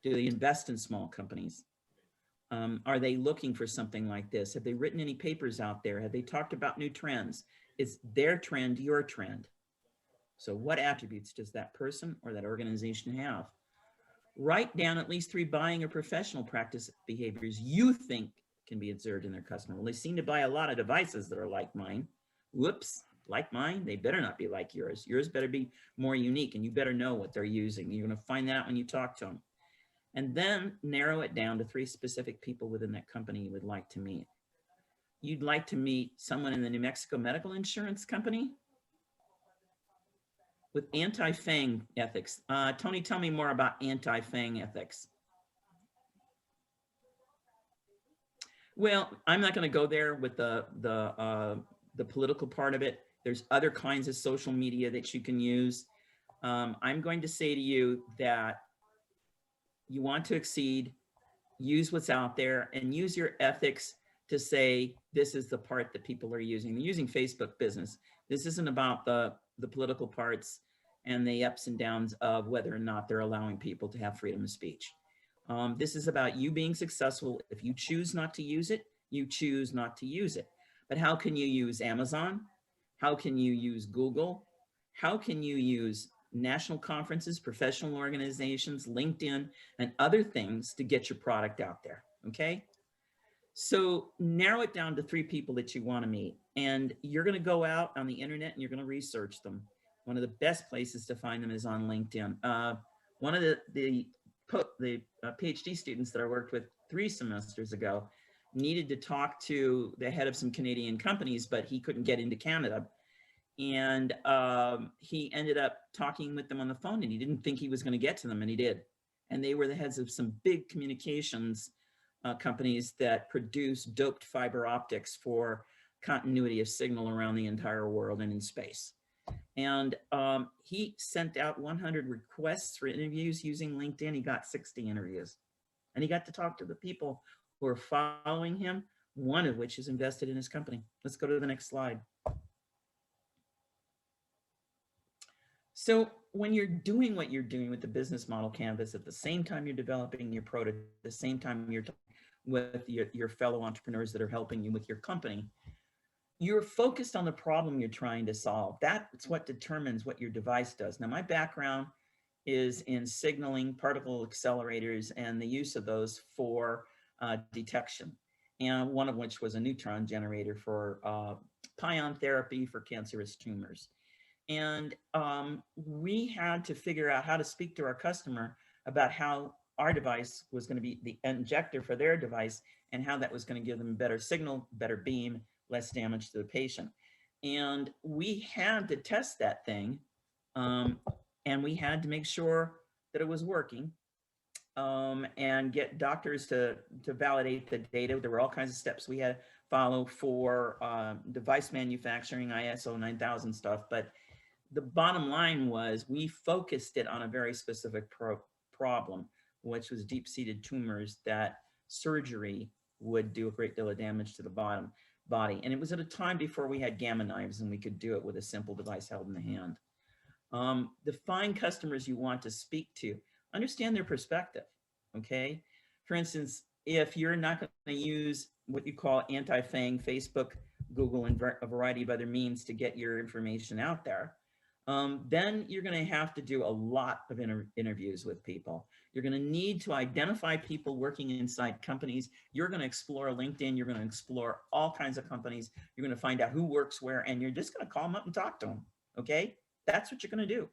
Do they invest in small companies? Are they looking for something like this? Have they written any papers out there? Have they talked about new trends? Is their trend your trend? So what attributes does that person or that organization have? Write down at least 3 buying or professional practice behaviors you think can be observed in their customer. Well, they seem to buy a lot of devices that are like mine. Whoops, like mine? They better not be like yours. Yours better be more unique, and you better know what they're using. You're going to find that when you talk to them. And then narrow it down to 3 specific people within that company you would like to meet. You'd like to meet someone in the New Mexico Medical Insurance Company with anti-FANG ethics. Tony, tell me more about anti-FANG ethics. Well, I'm not going to go there with the political part of it. There's other kinds of social media that you can use. I'm going to say to you that you want to exceed, use what's out there, and use your ethics to say, this is the part that people are using. They're using Facebook Business. This isn't about the political parts and the ups and downs of whether or not they're allowing people to have freedom of speech. This is about you being successful. If you choose not to use it, you choose not to use it. But how can you use Amazon? How can you use Google? How can you use national conferences, professional organizations, LinkedIn, and other things to get your product out there, okay? So narrow it down to 3 people that you want to meet, and you're going to go out on the internet and you're going to research them. One of the best places to find them is on LinkedIn. One of the PhD students that I worked with 3 semesters ago needed to talk to the head of some Canadian companies, but he couldn't get into Canada. And he ended up talking with them on the phone, and he didn't think he was going to get to them, and he did. And they were the heads of some big communications companies that produce doped fiber optics for continuity of signal around the entire world and in space. And he sent out 100 requests for interviews using LinkedIn. He got 60 interviews. And he got to talk to the people who are following him, one of which is invested in his company. Let's go to the next slide. So when you're doing what you're doing with the business model canvas, at the same time you're developing your product, at the same time you're talking with your fellow entrepreneurs that are helping you with your company, you're focused on the problem you're trying to solve. That's what determines what your device does. Now, my background is in signaling, particle accelerators, and the use of those for detection. And one of which was a neutron generator for pion therapy for cancerous tumors. And we had to figure out how to speak to our customer about how our device was going to be the injector for their device and how that was going to give them a better signal, better beam, less damage to the patient. And we had to test that thing, and we had to make sure that it was working, and get doctors to validate the data. There were all kinds of steps we had to follow for device manufacturing, ISO 9000 stuff. But the bottom line was we focused it on a very specific problem, which was deep-seated tumors that surgery would do a great deal of damage to the body. And it was at a time before we had gamma knives and we could do it with a simple device held in the hand. Define customers you want to speak to. Understand their perspective, okay? For instance, if you're not going to use what you call anti-FANG, Facebook, Google, and a variety of other means to get your information out there, then you're going to have to do a lot of interviews with people. You're going to need to identify people working inside companies. You're going to explore LinkedIn. You're going to explore all kinds of companies. You're going to find out who works where, and you're just going to call them up and talk to them, okay? That's what you're going to do.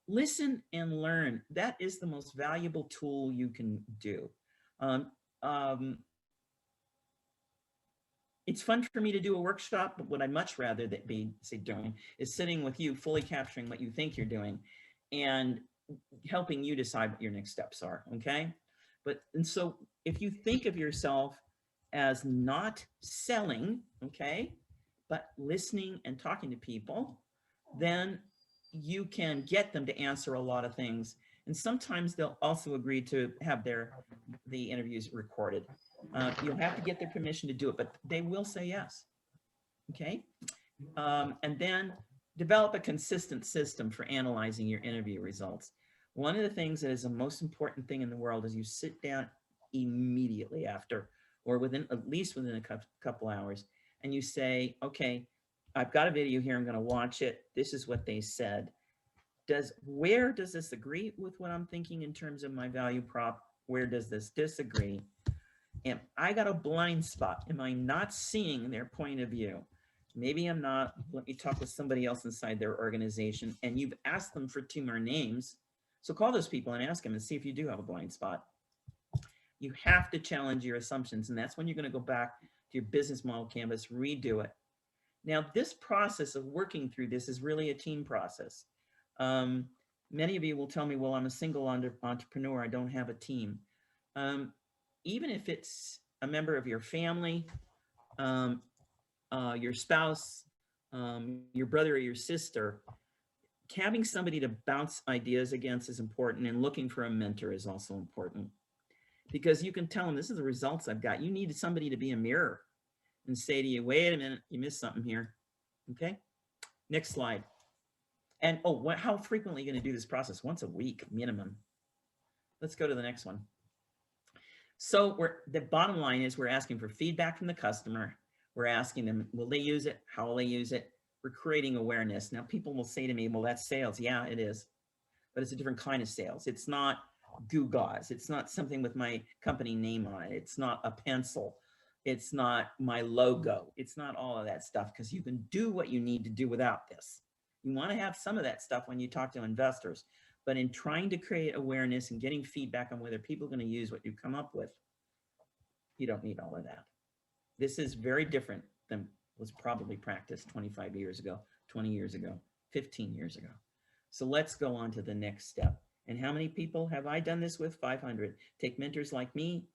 Listen and learn. That is the most valuable tool you can do. It's fun for me to do a workshop, but what I'd much rather be doing is sitting with you, fully capturing what you think you're doing and helping you decide what your next steps are, okay? And so if you think of yourself as not selling, okay, but listening and talking to people, then you can get them to answer a lot of things. And sometimes they'll also agree to have the interviews recorded. You'll have to get their permission to do it, but they will say yes, okay? And then develop a consistent system for analyzing your interview results. One of the things that is the most important thing in the world is you sit down immediately after, or at least within a couple hours, and you say, okay, I've got a video here, I'm gonna watch it. This is what they said. Where does this agree with what I'm thinking in terms of my value prop? Where does this disagree? And I got a blind spot. Am I not seeing their point of view? Maybe I'm not. Let me talk with somebody else inside their organization. And you've asked them for 2 more names. So call those people and ask them and see if you do have a blind spot. You have to challenge your assumptions. And that's when you're going to go back to your business model canvas, redo it. Now, this process of working through this is really a team process. Many of you will tell me, well, I'm a single entrepreneur. I don't have a team. Even if it's a member of your family, your spouse, your brother or your sister, having somebody to bounce ideas against is important, and looking for a mentor is also important, because you can tell them, this is the results I've got. You need somebody to be a mirror and say to you, wait a minute, you missed something here, okay? Next slide. And how frequently are you going to do this process? Once a week, minimum. Let's go to the next one. So the bottom line is we're asking for feedback from the customer. We're asking them, will they use it? How will they use it? We're creating awareness. Now, people will say to me, well, that's sales. Yeah, it is. But it's a different kind of sales. It's not gewgaws. It's not something with my company name on it. It's not a pencil. It's not my logo. It's not all of that stuff, because you can do what you need to do without this. You want to have some of that stuff when you talk to investors. But in trying to create awareness and getting feedback on whether people are going to use what you come up with, you don't need all of that. This is very different than was probably practiced 25 years ago, 20 years ago, 15 years ago. So let's go on to the next step. And how many people have I done this with? 500. Take mentors like me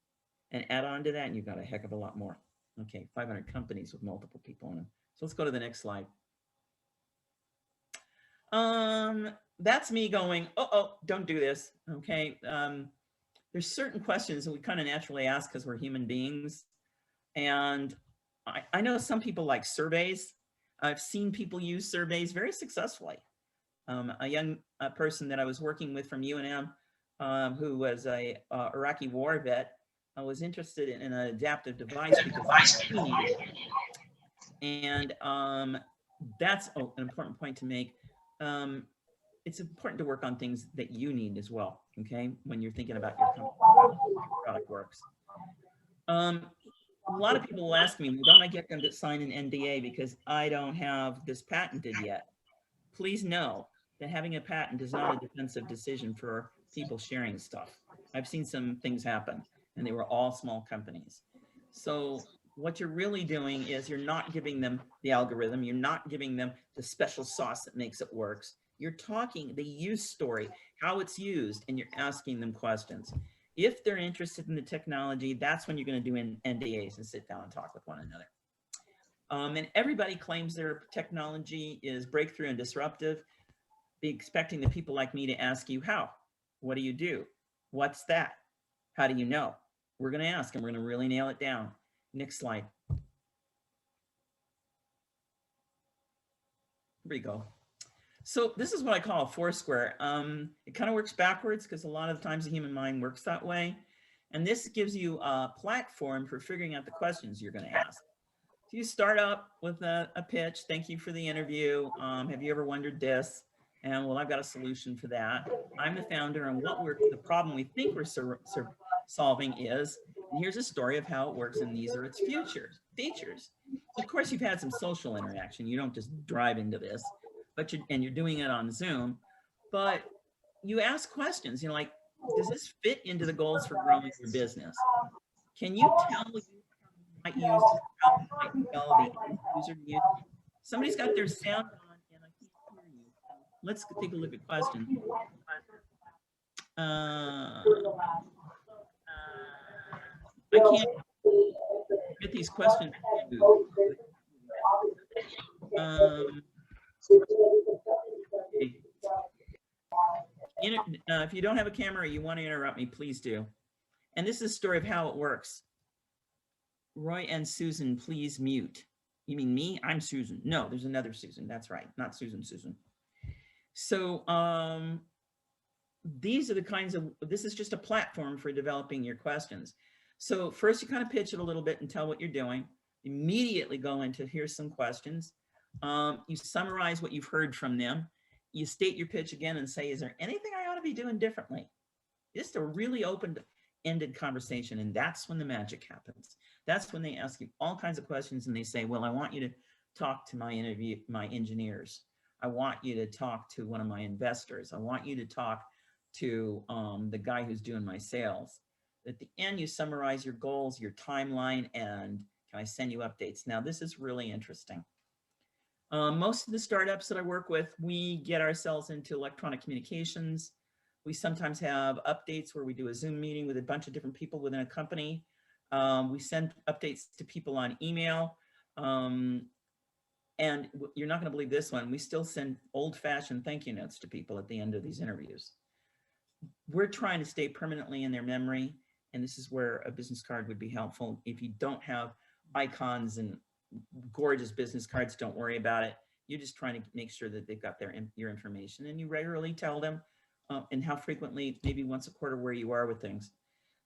and add on to that, and you've got a heck of a lot more. Okay, 500 companies with multiple people in them. So let's go to the next slide. That's me going, oh, don't do this. Okay. There's certain questions that we kind of naturally ask because we're human beings. And I know some people like surveys. I've seen people use surveys very successfully. A young person that I was working with from UNM, who was a Iraqi war vet, was interested in an adaptive device because he needed it. And that's an important point to make. It's important to work on things that you need as well, okay, when you're thinking about your company, how your product works. A lot of people will ask me, well, don't I get them to sign an NDA because I don't have this patented yet? Please know that having a patent is not a defensive decision for people sharing stuff. I've seen some things happen, and they were all small companies. So what you're really doing is you're not giving them the algorithm. You're not giving them the special sauce that makes it works. You're talking the use story, how it's used, and you're asking them questions. If they're interested in the technology, that's when you're going to do NDAs and sit down and talk with one another. And everybody claims their technology is breakthrough and disruptive. Be expecting the people like me to ask you how. What do you do? What's that? How do you know? We're going to ask and we're going to really nail it down. Next slide. Here we go. So this is what I call a Foursquare. It kind of works backwards because a lot of times the human mind works that way. And this gives you a platform for figuring out the questions you're going to ask. So you start up with a pitch. Thank you for the interview. Have you ever wondered this? And well, I've got a solution for that. I'm the founder, and the problem we think we're solving is, and here's a story of how it works, and these are its features. Of course, you've had some social interaction. You don't just drive into this, but you're doing it on Zoom. But you ask questions. You know, like, does this fit into the goals for growing your business? Can you tell what you might use this? How you might tell the end user to use? Somebody's got their sound on, and I can't hear you. Let's take a look at questions. I can't get these questions. If you don't have a camera, you want to interrupt me, please do. And this is a story of how it works. Roy and Susan, please mute. You mean me? I'm Susan. No, there's another Susan. That's right. Not Susan. So these are the kinds of, this is just a platform for developing your questions. So first you kind of pitch it a little bit and tell what you're doing. Immediately go into, here's some questions. You summarize what you've heard from them. You state your pitch again and say, is there anything I ought to be doing differently? Just a really open-ended conversation. And that's when the magic happens. That's when they ask you all kinds of questions and they say, well, I want you to talk to my engineers. I want you to talk to one of my investors. I want you to talk to the guy who's doing my sales. At the end, you summarize your goals, your timeline, and can I send you updates? Now, this is really interesting. Most of the startups that I work with, we get ourselves into electronic communications. We sometimes have updates where we do a Zoom meeting with a bunch of different people within a company. We send updates to people on email. And you're not going to believe this one. We still send old-fashioned thank you notes to people at the end of these interviews. We're trying to stay permanently in their memory. And this is where a business card would be helpful. If you don't have icons and gorgeous business cards, don't worry about it. You're just trying to make sure that they've got your information, and you regularly tell them and how frequently, maybe once a quarter, where you are with things.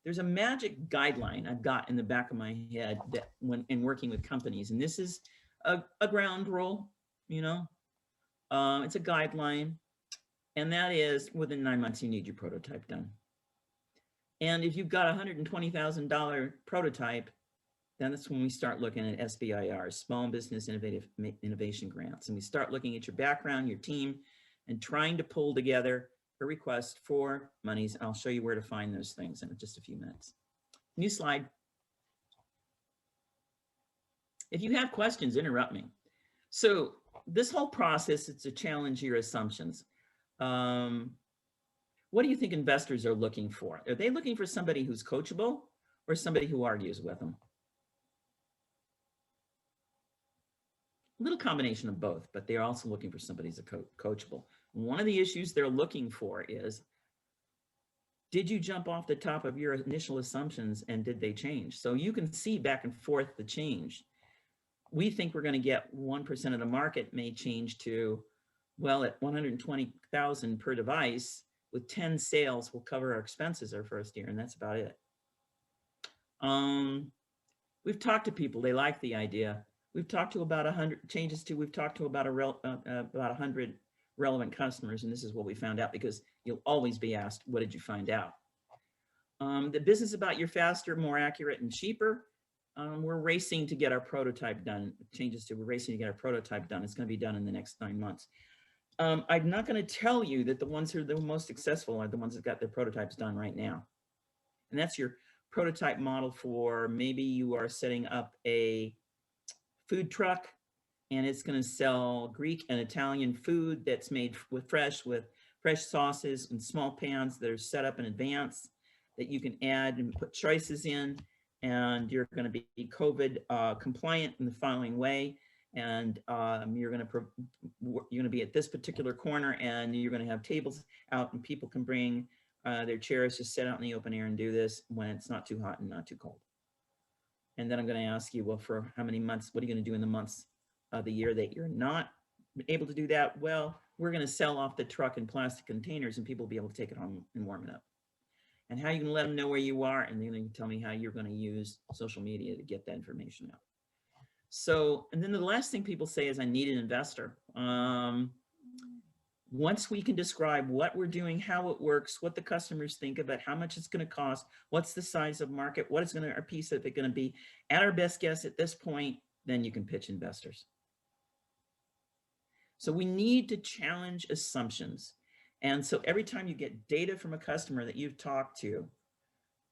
There's a magic guideline I've got in the back of my head that when in working with companies, and this is a ground rule, you know, it's a guideline, and that is within 9 months, you need your prototype done. And if you've got a $120,000 prototype, then that's when we start looking at SBIRs, Small Business Innovation Grants. And we start looking at your background, your team, and trying to pull together a request for monies. I'll show you where to find those things in just a few minutes. New slide. If you have questions, interrupt me. So this whole process, it's to challenge your assumptions. What do you think investors are looking for? Are they looking for somebody who's coachable or somebody who argues with them? little combination of both, but they're also looking for somebody who's coachable. One of the issues they're looking for is, did you jump off the top of your initial assumptions and did they change? So you can see back and forth the change. We think we're going to get 1% of the market may change to, well, at 120,000 per device with 10 sales, we'll cover our expenses our first year, and that's about it. We've talked to people, they like the idea. We've talked to about 100 changes to, we've talked to about 100 relevant customers, and this is what we found out, because you'll always be asked, what did you find out? The business about you're faster, more accurate, and cheaper. We're racing to get our prototype done. Changes to, we're racing to get our prototype done. It's going to be done in the next 9 months. I'm not going to tell you that the ones who are the most successful are the ones that got their prototypes done right now. And that's your prototype model for, maybe you are setting up a food truck and it's going to sell Greek and Italian food that's made with fresh sauces and small pans that are set up in advance that you can add and put choices in, and you're going to be COVID compliant in the following way. And you're going to be at this particular corner, and you're going to have tables out, and people can bring their chairs, just sit out in the open air and do this when it's not too hot and not too cold. And then I'm going to ask you, well, for how many months, what are you going to do in the months of the year that you're not able to do that? Well, we're going to sell off the truck in plastic containers, and people will be able to take it home and warm it up. And how you can let them know where you are, and then you can tell me how you're going to use social media to get that information out. So, and then the last thing people say is, I need an investor. Once we can describe what we're doing, how it works, what the customers think of it, how much it's going to cost, what's the size of market, what is going to, our piece of it going to be, at our best guess at this point, then you can pitch investors. So we need to challenge assumptions. And so every time you get data from a customer that you've talked to,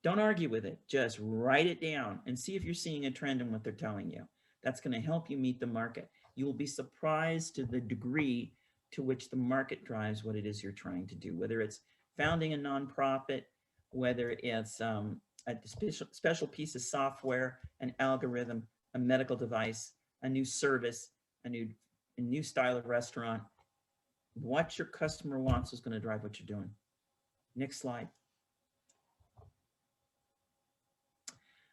don't argue with it, just write it down and see if you're seeing a trend in what they're telling you. That's going to help you meet the market. You will be surprised to the degree to which the market drives what it is you're trying to do, whether it's founding a nonprofit, whether it's a special piece of software, an algorithm, a medical device, a new service, a new style of restaurant. What your customer wants is going to drive what you're doing. Next slide.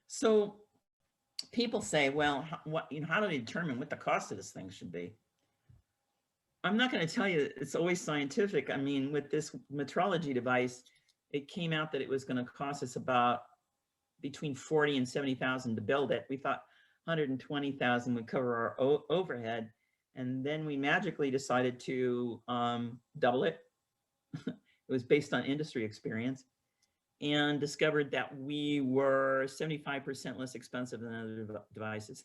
So people say, well, how do they determine what the cost of this thing should be? I'm not going to tell you it's always scientific. I mean, with this metrology device, it came out that it was going to cost us about between 40 and 70,000 to build it. We thought 120,000 would cover our overhead. And then we magically decided to double it. It was based on industry experience, and discovered that we were 75% less expensive than other devices.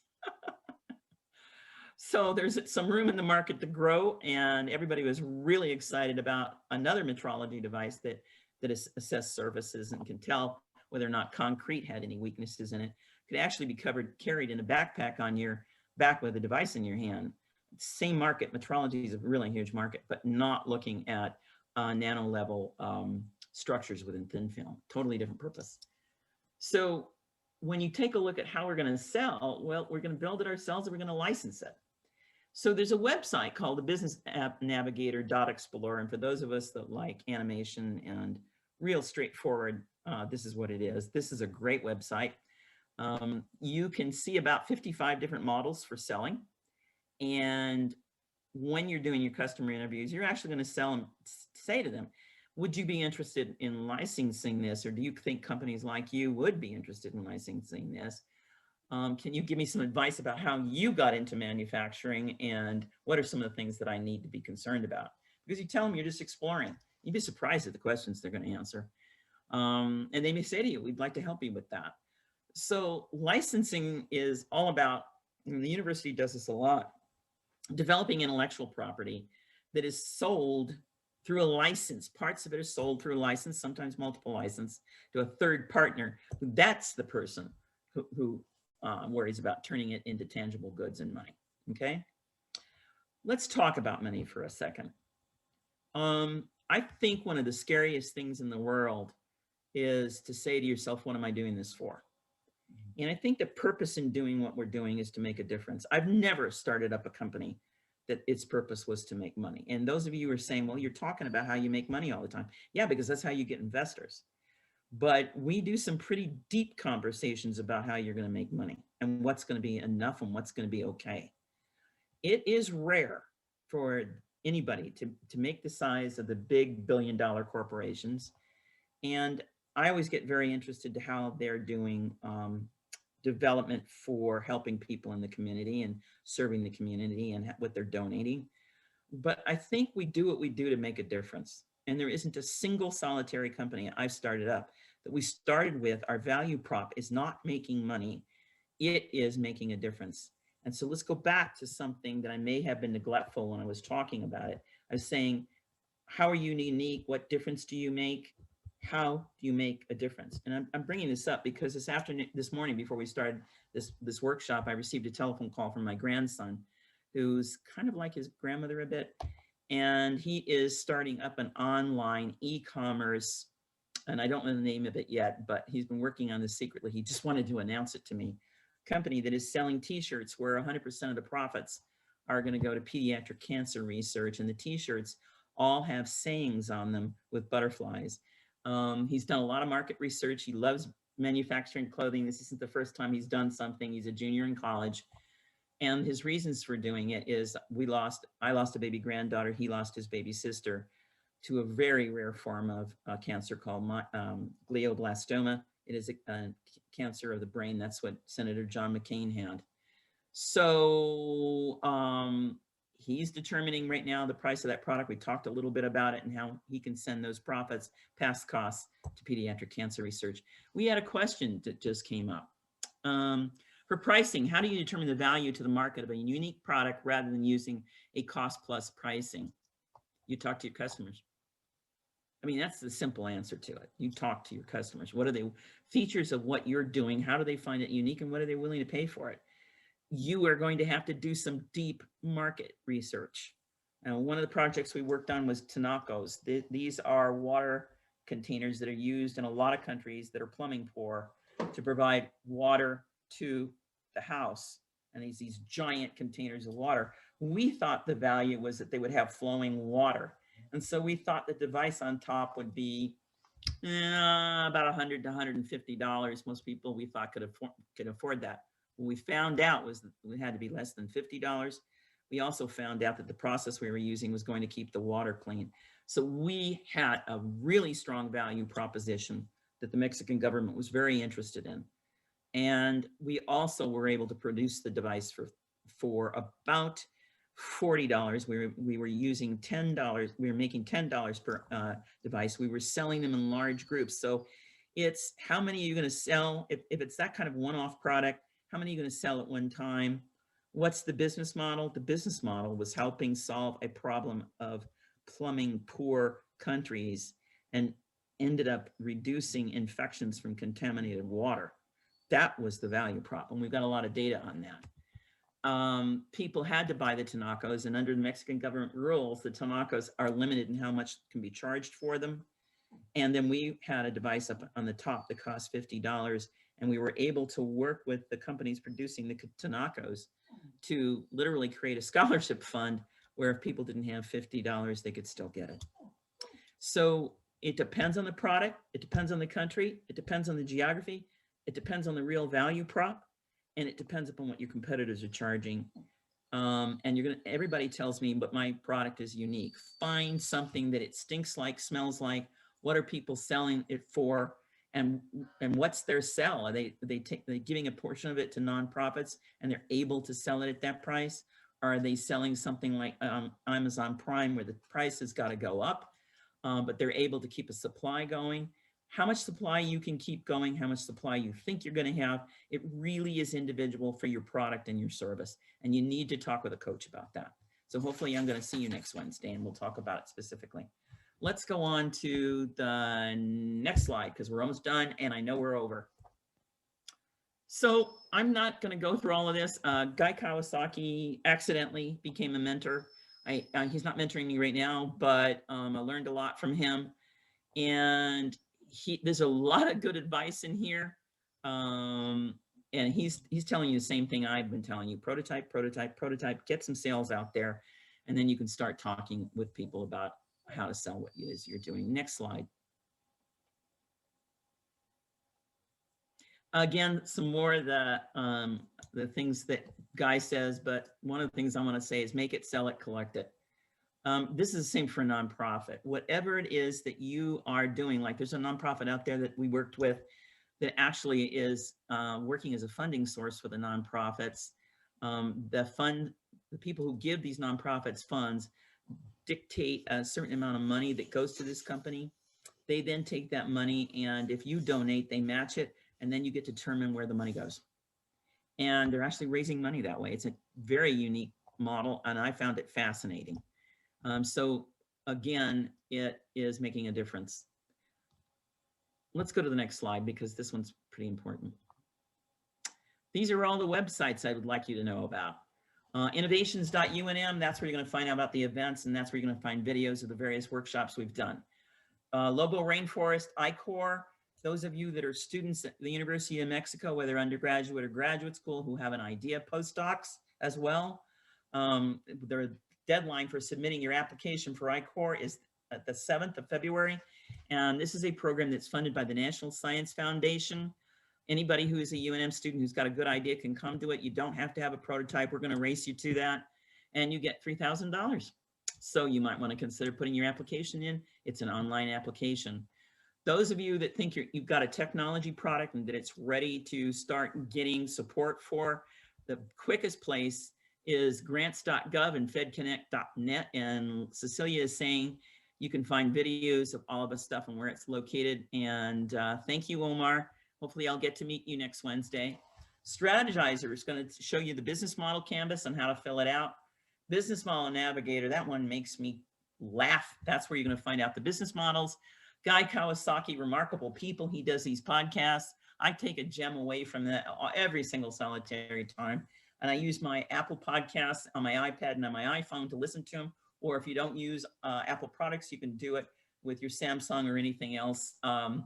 So there's some room in the market to grow, and everybody was really excited about another metrology device that assesses surfaces and can tell whether or not concrete had any weaknesses in it. Could actually be carried in a backpack on your back with a device in your hand. Same market, metrology is a really huge market, but not looking at nano level structures within thin film. Totally different purpose. So when you take a look at how we're going to sell, well, we're going to build it ourselves, and we're going to license it. So there's a website called the Business App Navigator.Explorer. And for those of us that like animation and real straightforward, this is what it is. This is a great website. You can see about 55 different models for selling. And when you're doing your customer interviews, you're actually going to say to them, would you be interested in licensing this? Or do you think companies like you would be interested in licensing this? Can you give me some advice about how you got into manufacturing, and what are some of the things that I need to be concerned about? Because you tell them you're just exploring. You'd be surprised at the questions they're going to answer. And they may say to you, we'd like to help you with that. So licensing is all about, and the university does this a lot, developing intellectual property that is sold through a license. Parts of it are sold through a license, sometimes multiple license, to a third partner. That's the person who worries about turning it into tangible goods and money. Okay, let's talk about money for a second. I think one of the scariest things in the world is to say to yourself, what am I doing this for? And I think the purpose in doing what we're doing is to make a difference. I've never started up a company that its purpose was to make money. And those of you who are saying, well, you're talking about how you make money all the time. Yeah, because that's how you get investors. But we do some pretty deep conversations about how you're going to make money and what's going to be enough and what's going to be okay. It is rare for anybody to make the size of the big billion-dollar corporations. And I always get very interested to how they're doing development for helping people in the community and serving the community and what they're donating. But I think we do what we do to make a difference. And there isn't a single solitary company I've started up that we started with. Our value prop is not making money. It is making a difference. And so let's go back to something that I may have been neglectful when I was talking about it. I was saying, how are you unique? What difference do you make? How do you make a difference? And I'm bringing this up because this morning, before we started this workshop, I received a telephone call from my grandson, who's kind of like his grandmother a bit. And he is starting up an online e-commerce, and I don't know the name of it yet, but he's been working on this secretly. He just wanted to announce it to me. Company that is selling t-shirts where 100% of the profits are going to go to pediatric cancer research. And the t-shirts all have sayings on them with butterflies. He's done a lot of market research. He loves manufacturing clothing. This isn't the first time he's done something. He's a junior in college. And his reasons for doing it is I lost a baby granddaughter. He lost his baby sister to a very rare form of cancer called glioblastoma. It is a cancer of the brain. That's what Senator John McCain had. So he's determining right now the price of that product. We talked a little bit about it and how he can send those profits past costs to pediatric cancer research. We had a question that just came up. For pricing, how do you determine the value to the market of a unique product rather than using a cost plus pricing? You talk to your customers. I mean, that's the simple answer to it. You talk to your customers. What are the features of what you're doing? How do they find it unique? And what are they willing to pay for it? You are going to have to do some deep market research. One of the projects we worked on was tinacos. These are water containers that are used in a lot of countries that are plumbing poor to provide water to the house. And these giant containers of water. We thought the value was that they would have flowing water. And so we thought the device on top would be about $100 to $150. Most people we thought could afford that. What we found out was that it had to be less than $50. We also found out that the process we were using was going to keep the water clean. So we had a really strong value proposition that the Mexican government was very interested in. And we also were able to produce the device for about $40. We were using $10. We were making $10 per device. We were selling them in large groups. So it's how many are you going to sell? If it's that kind of one-off product, how many are you going to sell at one time? What's the business model? The business model was helping solve a problem of plumbing poor countries and ended up reducing infections from contaminated water. That was the value prop. And we've got a lot of data on that. People had to buy the tinacos, and under the Mexican government rules, the tinacos are limited in how much can be charged for them. And then we had a device up on the top that cost $50, and we were able to work with the companies producing the tinacos to literally create a scholarship fund where if people didn't have $50, they could still get it. So it depends on the product, it depends on the country, it depends on the geography, it depends on the real value prop, and it depends upon what your competitors are charging. And everybody tells me, but my product is unique. Find something that it stinks like, smells like. What are people selling it for? And what's their sell? Are they giving a portion of it to nonprofits and they're able to sell it at that price? Or are they selling something like Amazon Prime where the price has got to go up, but they're able to keep a supply going? How much supply you can keep going, how much supply you think you're going to have, it really is individual for your product and your service. And you need to talk with a coach about that. So hopefully I'm going to see you next Wednesday and we'll talk about it specifically. Let's go on to the next slide because we're almost done and I know we're over. So I'm not going to go through all of this. Guy Kawasaki accidentally became a mentor. He's not mentoring me right now, but I learned a lot from him. And there's a lot of good advice in here. And he's telling you the same thing I've been telling you: prototype, prototype, prototype. Get some sales out there, and then you can start talking with people about how to sell what it is you're doing. Next slide. Again, some more of the things that Guy says, but one of the things I want to say is make it, sell it, collect it. This is the same for a nonprofit. Whatever it is that you are doing, like there's a nonprofit out there that we worked with that actually is working as a funding source for the nonprofits. The people who give these nonprofits funds dictate a certain amount of money that goes to this company. They then take that money, and if you donate, they match it, and then you get to determine where the money goes. And they're actually raising money that way. It's a very unique model, and I found it fascinating. So again, it is making a difference. Let's go to the next slide because this one's pretty important. These are all the websites I would like you to know about. Innovations.unm, that's where you're going to find out about the events, and that's where you're going to find videos of the various workshops we've done. Lobo Rainforest, ICOR, those of you that are students at the University of Mexico, whether undergraduate or graduate school, who have an idea, postdocs as well. Their deadline for submitting your application for ICOR is at the 7th of February. And this is a program that's funded by the National Science Foundation. Anybody who is a UNM student who's got a good idea can come to it. You don't have to have a prototype. We're going to race you to that. And you get $3,000. So you might want to consider putting your application in. It's an online application. Those of you that think you've got a technology product and that it's ready to start getting support for, the quickest place is grants.gov and fedconnect.net. And Cecilia is saying you can find videos of all of the stuff and where it's located. And thank you, Omar. Hopefully I'll get to meet you next Wednesday. Strategizer is going to show you the business model canvas and how to fill it out. Business Model Navigator, that one makes me laugh. That's where you're going to find out the business models. Guy Kawasaki, remarkable people. He does these podcasts. I take a gem away from that every single solitary time. And I use my Apple Podcasts on my iPad and on my iPhone to listen to them. Or if you don't use Apple products, you can do it with your Samsung or anything else on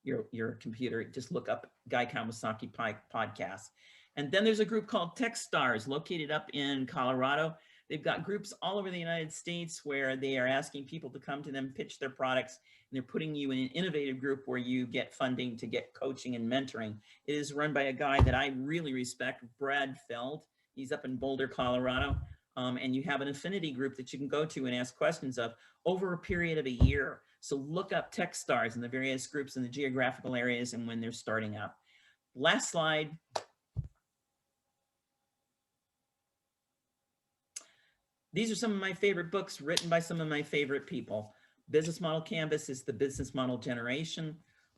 your computer. Just look up Guy Kawasaki podcast. And then there's a group called TechStars located up in Colorado. They've got groups all over the United States where they are asking people to come to them, pitch their products, and they're putting you in an innovative group where you get funding to get coaching and mentoring. It is run by a guy that I really respect, Brad Feld. He's up in Boulder, Colorado. And you have an affinity group that you can go to and ask questions of over a period of a year. So look up TechStars in the various groups in the geographical areas and when they're starting up. Last slide. These are some of my favorite books written by some of my favorite people. Business Model Canvas is the business model generation.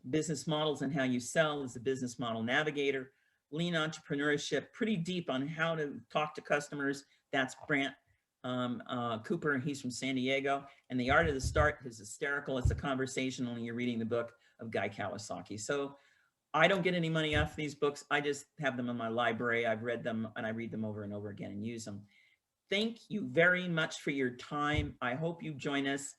Business Models and How You Sell is the Business Model Navigator. Lean Entrepreneurship, pretty deep on how to talk to customers. That's Brant Cooper, he's from San Diego. And The Art of the Start is hysterical. It's a conversation when you're reading the book of Guy Kawasaki. So I don't get any money off these books. I just have them in my library. I've read them and I read them over and over again and use them. Thank you very much for your time. I hope you join us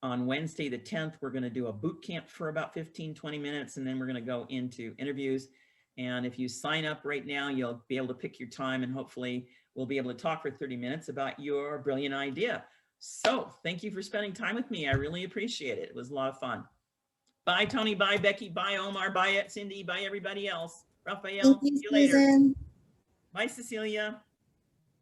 on Wednesday the 10th. We're going to do a boot camp for about 15-20 minutes, and then we're going to go into interviews. And if you sign up right now, you'll be able to pick your time, and hopefully we'll be able to talk for 30 minutes about your brilliant idea. So thank you for spending time with me. I really appreciate it. It was a lot of fun. Bye, Tony. Bye, Becky. Bye, Omar. Bye, Cindy. Bye, everybody else. Raphael, Thank you, see you later. Susan. Bye, Cecilia.